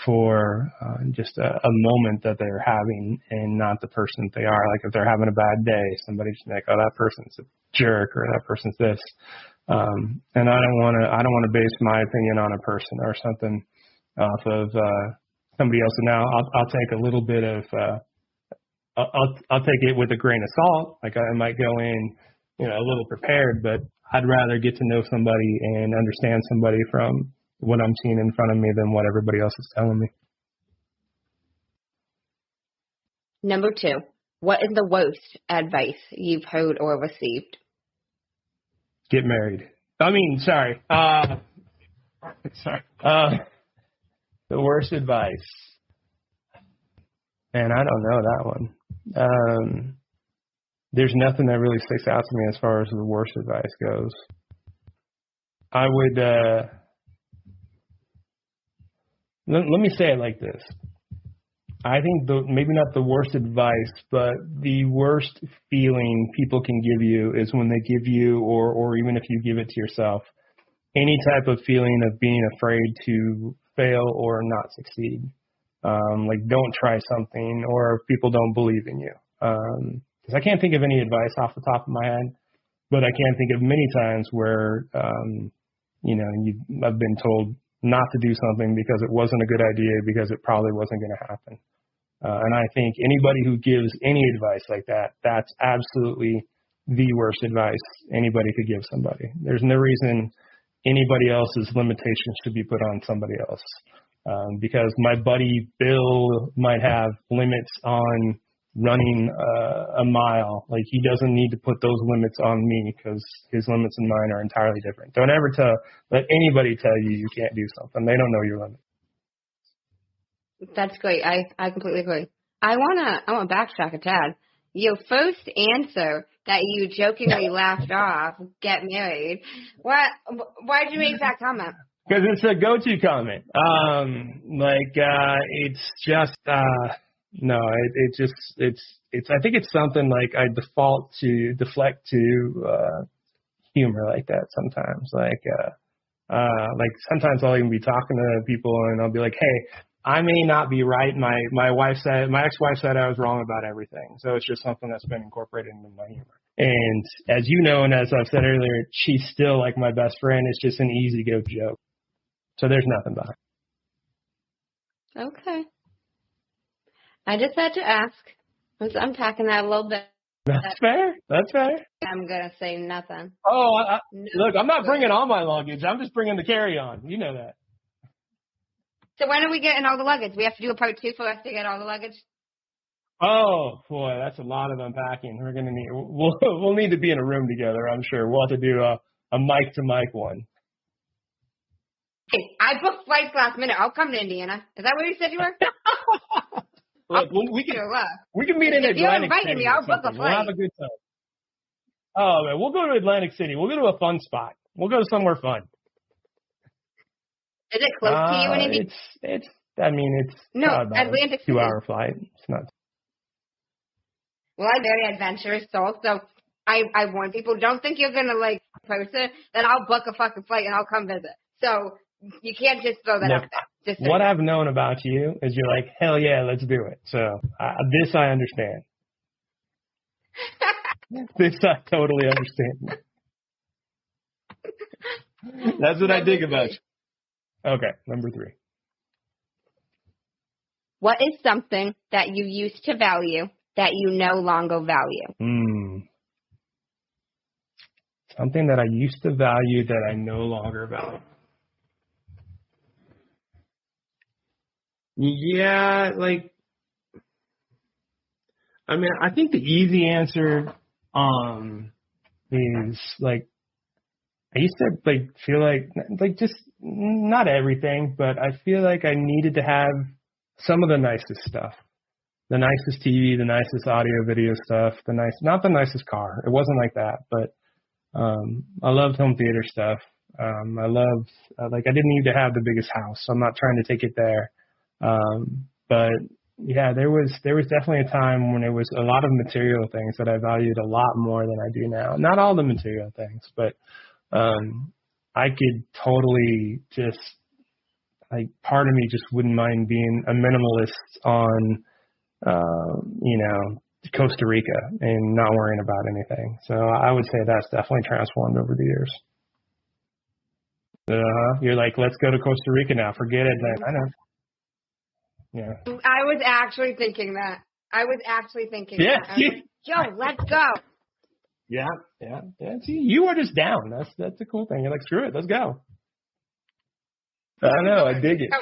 for just a moment that they're having, and not the person that they are. Like if they're having a bad day, somebody's like, "Oh, that person's a jerk," or "That person's this." And I don't want to base my opinion on a person or something off of somebody else. And now I'll take a little bit of I'll take it with a grain of salt. Like I might go in, a little prepared, but I'd rather get to know somebody and understand somebody from what I'm seeing in front of me than what everybody else is telling me. Number 2, what is the worst advice you've heard or received? Get married. Sorry. The worst advice. Man, I don't know that one. There's nothing that really sticks out to me as far as the worst advice goes. I would, let me say it like this. I think maybe not the worst advice, but the worst feeling people can give you is when they give you, or even if you give it to yourself, any type of feeling of being afraid to fail or not succeed. Like don't try something, or people don't believe in you. Because I can't think of any advice off the top of my head, but I can think of many times where, I've been told not to do something because it wasn't a good idea, because it probably wasn't going to happen. And I think anybody who gives any advice like that, that's absolutely the worst advice anybody could give somebody. There's no reason anybody else's limitations should be put on somebody else. Because my buddy Bill might have limits on running a mile. Like, he doesn't need to put those limits on me, because his limits and mine are entirely different. Don't ever let anybody tell you can't do something. They don't know your limit. That's great. I completely agree. I want to backtrack a tad. Your first answer that you jokingly laughed off, get married. Why did you make that comment? Because it's a go-to comment. It's just, no, I think it's something like I deflect to humor like that sometimes. Like sometimes I'll even be talking to people and I'll be like, hey, I may not be right. My ex-wife said I was wrong about everything. So it's just something that's been incorporated into my humor. And as you know, and as I've said earlier, she's still like my best friend. It's just an easy go joke. So there's nothing behind it. Okay. I just had to ask. I was unpacking that a little bit. That's fair. I'm going to say nothing. Oh, look, I'm not bringing all my luggage. I'm just bringing the carry-on. You know that. So when are we getting all the luggage? We have to do a part 2 for us to get all the luggage? Oh, boy, that's a lot of unpacking. We'll need to be in a room together, I'm sure. We'll have to do a mic-to-mic one. Hey, I booked flights last minute. I'll come to Indiana. Is that where you said you were? Look, we can meet in Atlantic City. If you're inviting me, I'll book a flight. We'll have a good time. Oh, man, we'll go to Atlantic City. We'll go to a fun spot. We'll go somewhere fun. Is it close to you in Indiana? It's Atlantic City. 2-hour flight. It's not. Well, I'm very adventurous soul, so I warn people, don't think you're going to post it, then I'll book a fucking flight and I'll come visit. So you can't just throw that out there. What I've known about you is you're like, hell yeah, let's do it. So this I understand. This I totally understand. That's what I dig about you. Okay, number 3. What is something that you used to value that you no longer value? Something that I used to value that I no longer value. Yeah, I think the easy answer is I used to feel like just not everything, but I feel like I needed to have some of the nicest stuff. The nicest TV, the nicest audio video stuff, not the nicest car. It wasn't like that, but I loved home theater stuff. I loved I didn't need to have the biggest house, so I'm not trying to take it there. But yeah, there was definitely a time when it was a lot of material things that I valued a lot more than I do now. Not all the material things, but I could totally just part of me just wouldn't mind being a minimalist on Costa Rica and not worrying about anything. So I would say that's definitely transformed over the years. You're like, let's go to Costa Rica now. Forget it. I know. Yeah. I was actually thinking that. Yeah. Like, yo, let's go. Yeah. See, you are just down. That's the cool thing. You're like, screw it, let's go. I know. I dig it.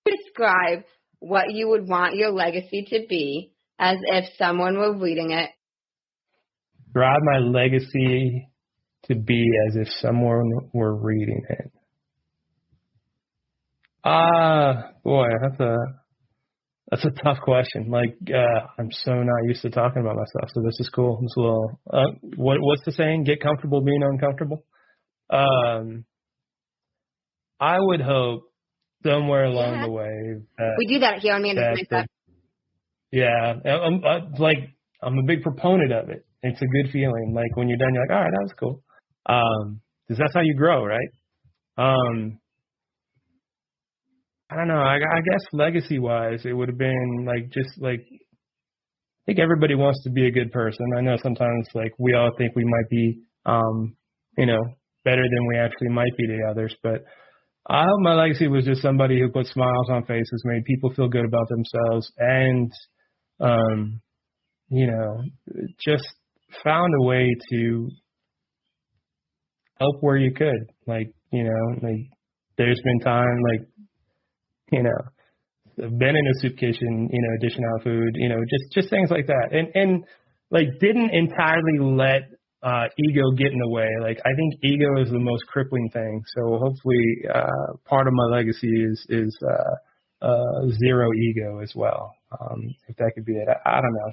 Describe what you would want your legacy to be as if someone were reading it. Describe my legacy to be as if someone were reading it. Boy, that's a tough question. Like, I'm so not used to talking about myself, so this is cool. It's a little, what's the saying? Get comfortable being uncomfortable. I would hope somewhere along the way we do that here on Manders Mindset. Yeah, I'm a big proponent of it. It's a good feeling. Like when you're done, you're like, all right, that was cool. Because that's how you grow, right? I don't know. I guess legacy-wise, it would have been like I think everybody wants to be a good person. I know sometimes like we all think we might be, better than we actually might be to others. But I hope my legacy was just somebody who put smiles on faces, made people feel good about themselves, and just found a way to help where you could. There's been time, I've been in a soup kitchen, dishing out food, just things like that. And didn't entirely let ego get in the way. I think ego is the most crippling thing. So hopefully part of my legacy is zero ego as well. If that could be it. I don't know.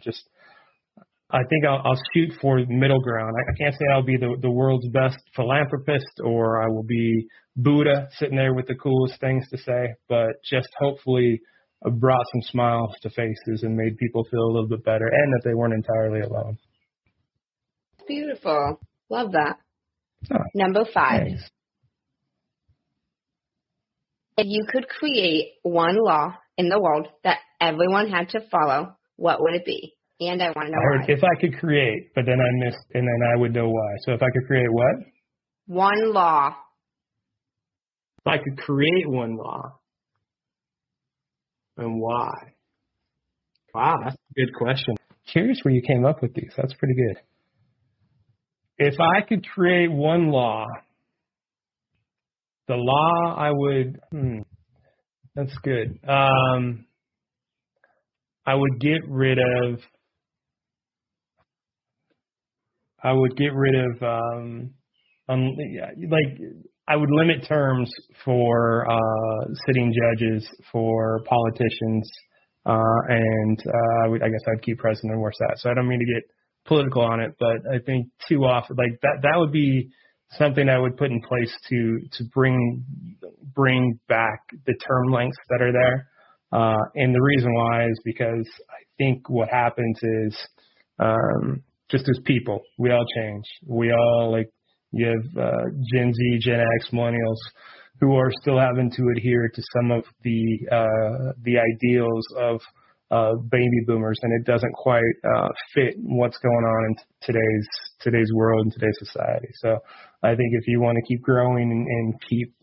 I think I'll shoot for the middle ground. I can't say I'll be the world's best philanthropist, or I will be Buddha sitting there with the coolest things to say, but just hopefully brought some smiles to faces and made people feel a little bit better, and that they weren't entirely alone. Beautiful. Love that. Oh, Number 5. Thanks. If you could create one law in the world that everyone had to follow, what would it be? And I want to know why. If I could create, but then I missed, and then I would know why. So if I could create what? One law. If I could create one law, and why? Wow, that's a good question. Curious where you came up with these. That's pretty good. If I could create one law, the law I would, that's good. I would get rid of I would limit terms for sitting judges, for politicians, and I guess I'd keep president and worse that. So I don't mean to get political on it, but I think too often that would be something I would put in place to bring back the term lengths that are there. And the reason why is because I think what happens is just as people, we all change. We all you have Gen Z, Gen X, millennials who are still having to adhere to some of the ideals of baby boomers, and it doesn't quite fit what's going on in today's world and today's society. So I think if you want to keep growing and keep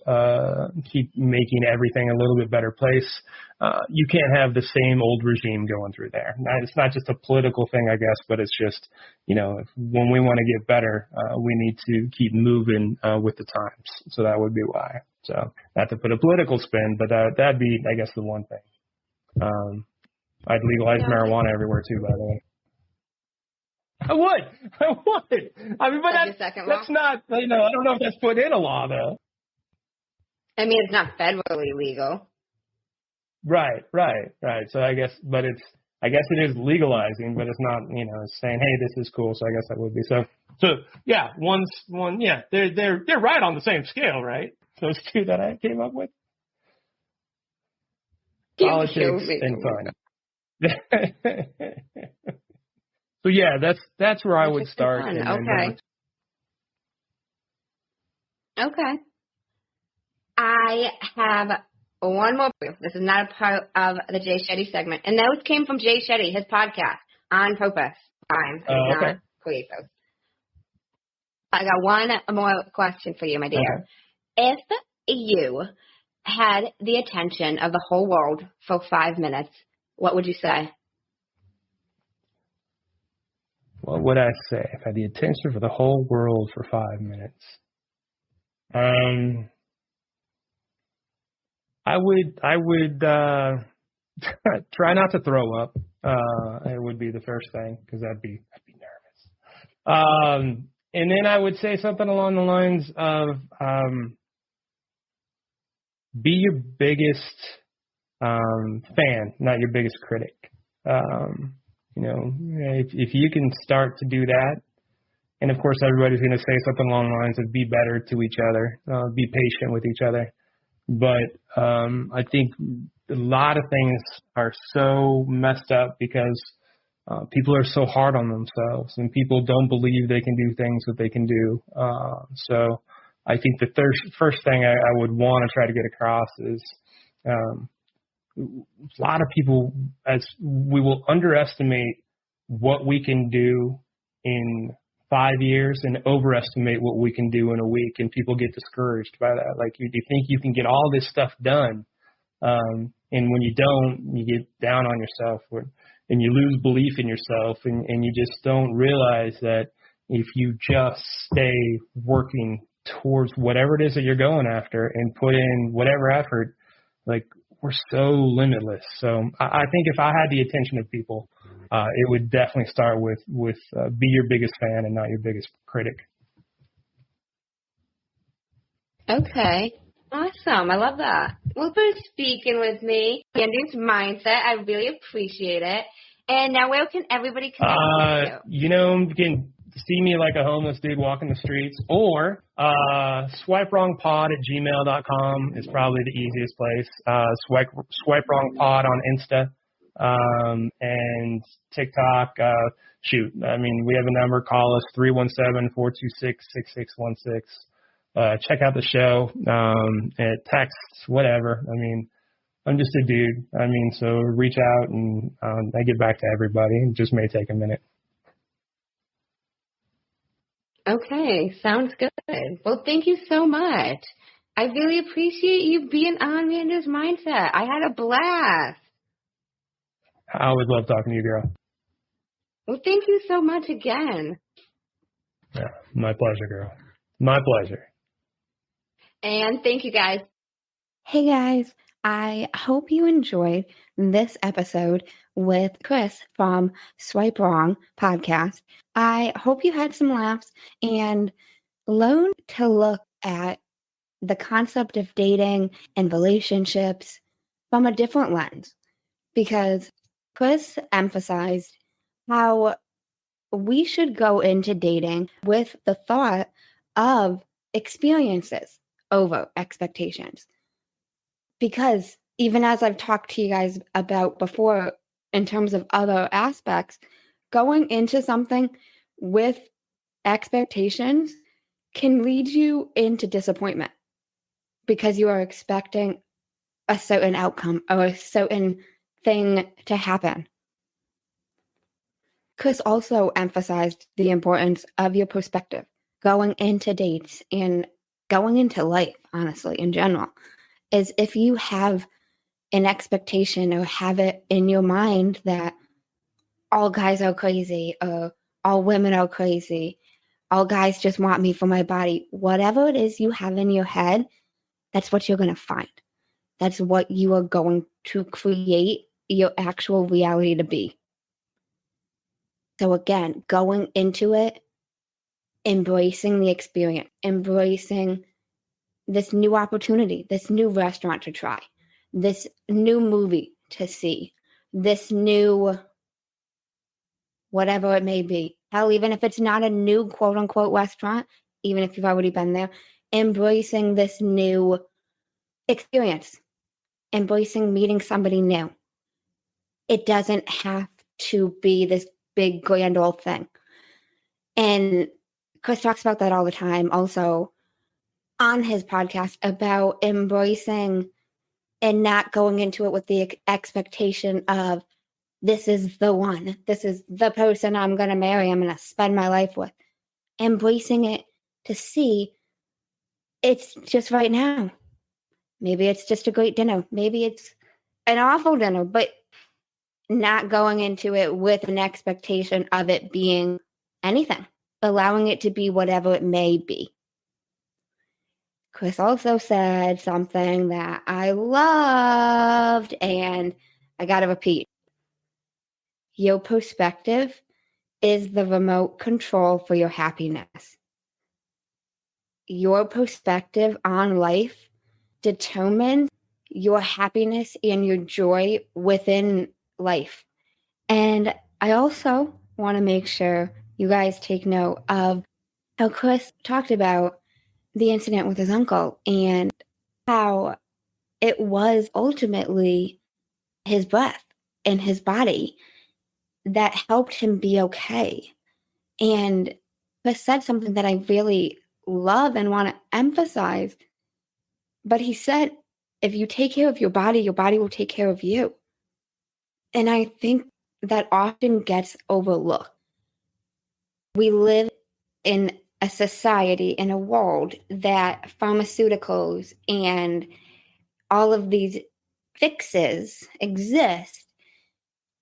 making everything a little bit better place, you can't have the same old regime going through there. It's not just a political thing, I guess, but it's just, when we want to get better, we need to keep moving with the times. So that would be why. So not to put a political spin, but that'd be, I guess, the one thing. I'd legalize marijuana everywhere too, by the way. I would. I mean, but that's not, I don't know if that's put in a law, though. I mean, it's not federally legal. Right. So I guess it is legalizing, but it's not, it's saying, hey, this is cool. So I guess that would be. So yeah, they're right on the same scale, right? Those two that I came up with. Politics and fun. So yeah, that's where I would start. Okay. I have one more. This is not a part of the Jay Shetty segment, and those came from Jay Shetty, his podcast, On Purpose. Not create those. I got one more question for you, my dear. Okay. If you had the attention of the whole world for 5 minutes, what would you say? What would I say if I had the attention for the whole world for 5 minutes? I would try not to throw up. It would be the first thing, because I'd be nervous. And then I would say something along the lines of be your biggest fan, not your biggest critic. If you can start to do that, and of course everybody's going to say something along the lines of be better to each other, be patient with each other. But I think a lot of things are so messed up because people are so hard on themselves, and people don't believe they can do things that they can do. So I think the first thing I would want to try to get across is a lot of people, as we will underestimate what we can do in 5 years and overestimate what we can do in a week, and people get discouraged by that. Like you think you can get all this stuff done, and when you don't, you get down on yourself, and you lose belief in yourself, and you just don't realize that if you just stay working towards whatever it is that you're going after and put in whatever effort, like we're so limitless. So I think if I had the attention of people, it would definitely start with be your biggest fan and not your biggest critic. Okay. Awesome. I love that. Well, for speaking with me, Manders Mindset, I really appreciate it. And now where can everybody connect with you? You can see me like a homeless dude walking the streets, or swipewrongpod@gmail.com is probably the easiest place. Swipewrongpod on Insta and TikTok. We have a number. Call us 317-426-6616. Check out the show, text, whatever. I'm just a dude. So reach out and I get back to everybody. It just may take a minute. Okay, sounds good. Well, thank you so much. I really appreciate you being on Manders Mindset. I had a blast. I always love talking to you, girl. Well, thank you so much again. Yeah, my pleasure, girl. My pleasure. And thank you, guys. Hey, guys. I hope you enjoyed this episode with Chris from Swipe Wrong Podcast. I hope you had some laughs and learned to look at the concept of dating and relationships from a different lens, because Chris emphasized how we should go into dating with the thought of experiences over expectations. Because even as I've talked to you guys about before, in terms of other aspects, going into something with expectations can lead you into disappointment because you are expecting a certain outcome or a certain thing to happen. Chris also emphasized the importance of your perspective going into dates and going into life, honestly, in general, is if you have an expectation or have it in your mind that all guys are crazy or all women are crazy, all guys just want me for my body, whatever it is you have in your head, that's what you're going to find. That's what you are going to create your actual reality to be. So again, going into it, embracing the experience, embracing this new opportunity, this new restaurant to try, this new movie to see, this new whatever it may be. Hell, even if it's not a new quote unquote restaurant, even if you've already been there, embracing this new experience, embracing meeting somebody new. It doesn't have to be this big grand old thing. And Chris talks about that all the time also on his podcast, about embracing and not going into it with the expectation of this is the one, this is the person I'm going to marry, I'm going to spend my life with. Embracing it to see it's just right now. Maybe it's just a great dinner. Maybe it's an awful dinner, but not going into it with an expectation of it being anything, allowing it to be whatever it may be. Chris also said something that I loved, and I got to repeat. Your perspective is the remote control for your happiness. Your perspective on life determines your happiness and your joy within life. And I also want to make sure you guys take note of how Chris talked about the incident with his uncle and how it was ultimately his breath and his body that helped him be okay. And Chris said something that I really love and want to emphasize. But he said, if you take care of your body will take care of you. And I think that often gets overlooked. We live in a society, in a world that pharmaceuticals and all of these fixes exist,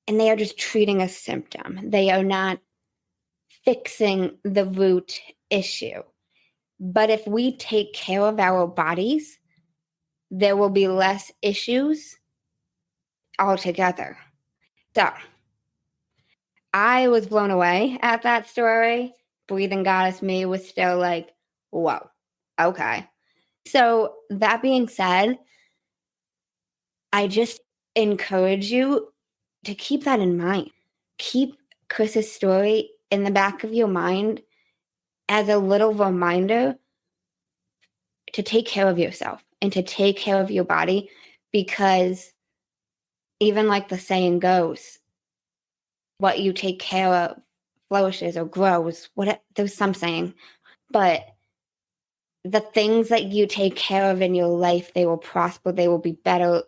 and they are just treating a symptom. They are not fixing the root issue. But if we take care of our bodies, there will be less issues altogether. So I was blown away at that story. Breathing Goddess me was still like, whoa, okay. So that being said, I just encourage you to keep that in mind. Keep Chris's story in the back of your mind as a little reminder to take care of yourself and to take care of your body, because even like the saying goes, what you take care of flourishes or grows. There's some saying, but the things that you take care of in your life, they will prosper, they will be better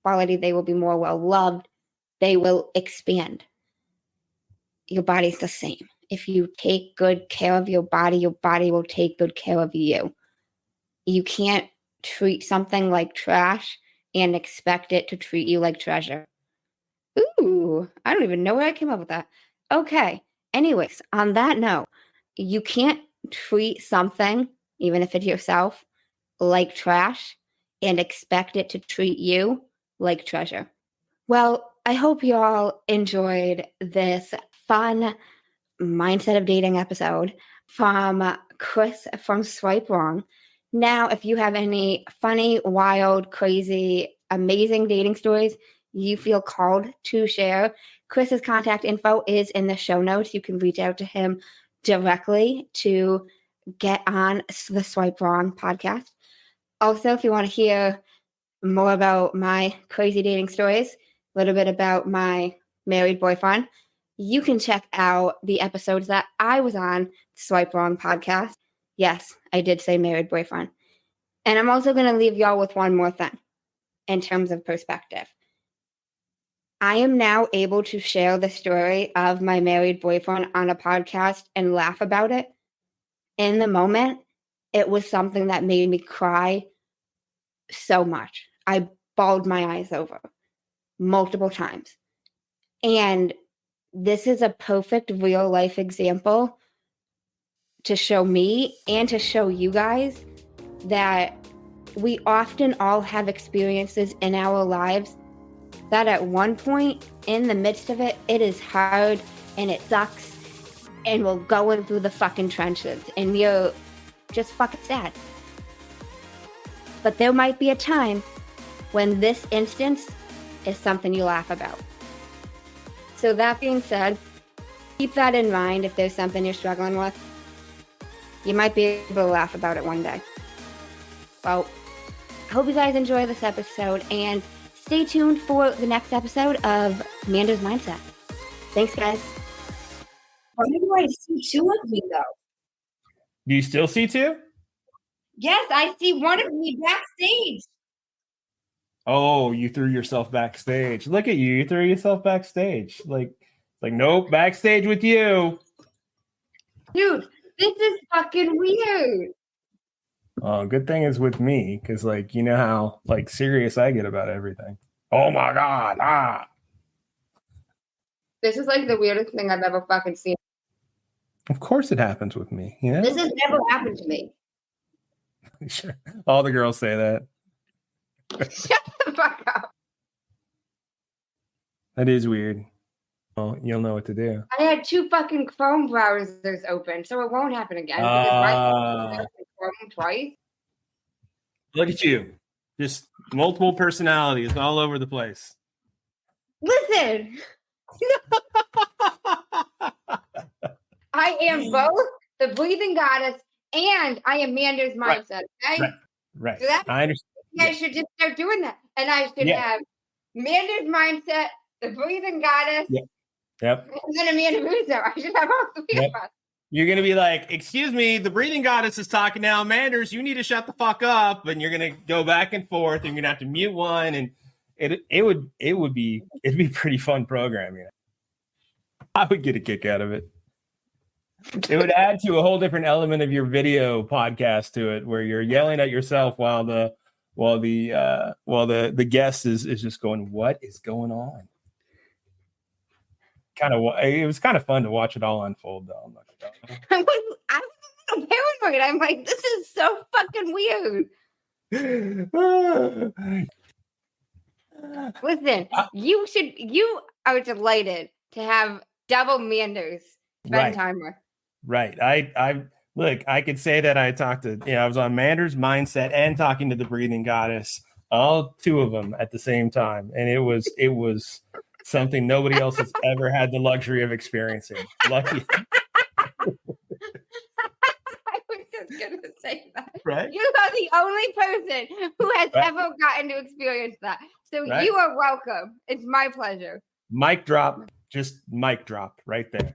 quality, they will be more well loved, they will expand. Your body's the same. If you take good care of your body will take good care of you. You can't treat something like trash and expect it to treat you like treasure. Ooh, I don't even know where I came up with that. Okay. Anyways, on that note, you can't treat something, even if it's yourself, like trash and expect it to treat you like treasure. Well, I hope you all enjoyed this fun mindset of dating episode from Chris from Swipe Wrong. Now, if you have any funny, wild, crazy, amazing dating stories you feel called to share, Chris's contact info is in the show notes. You can reach out to him directly to get on the Swipe Wrong podcast. Also, if you want to hear more about my crazy dating stories, a little bit about my married boyfriend, you can check out the episodes that I was on the Swipe Wrong podcast. Yes, I did say married boyfriend. And I'm also going to leave y'all with one more thing in terms of perspective. I am now able to share the story of my married boyfriend on a podcast and laugh about it. In the moment, it was something that made me cry so much. I bawled my eyes over multiple times. And this is a perfect real life example to show me and to show you guys that we often all have experiences in our lives that at one point in the midst of it, it is hard and it sucks and we're going through the fucking trenches and you're just fucking sad. But there might be a time when this instance is something you laugh about. So that being said, keep that in mind if there's something you're struggling with. You might be able to laugh about it one day. Well, I hope you guys enjoy this episode and stay tuned for the next episode of Manders Mindset. Thanks, guys. Why do I see two of me, though? Do you still see two? Yes, I see one of me backstage. Oh, you threw yourself backstage. Look at you. You threw yourself backstage. Like, nope, backstage with you. Dude, this is fucking weird. Oh, good thing it's with me, because, like, you know how, like, serious I get about everything. Oh, my God. Ah. This is like the weirdest thing I've ever fucking seen. Of course it happens with me, you know? This has never happened to me. Sure. All the girls say that. Shut the fuck up. That is weird. Well, you'll know what to do. I had two fucking Chrome browsers open, so it won't happen again. Because my Chrome twice. Look at you. Just multiple personalities all over the place. Listen, I am both the breathing goddess and I am Manders mindset. Okay, Right. So that I understand. you guys should just start doing that, and I should have Manders mindset, the breathing goddess, Yep. and then Amanda Russo. I should have all three of us. You're going to be like, excuse me, the breathing goddess is talking now. Manders, you need to shut the fuck up. And you're going to go back and forth. And you're going to have to mute one. And it'd be a pretty fun program. You know? I would get a kick out of it. It would add to a whole different element of your video podcast to it, where you're yelling at yourself while the guest is just going, what is going on? It was kind of fun to watch it all unfold, though. I was a little paranoid. I'm like, this is so fucking weird. Listen, you are delighted to have double Manders spend time with. Right. I could say that I talked to, I was on Manders mindset and talking to the breathing goddess, all two of them at the same time. And it was something nobody else has ever had the luxury of experiencing. Lucky. I was just going to say that. Right. You are the only person who has ever gotten to experience that. So you are welcome. It's my pleasure. Mic drop. Just mic drop right there.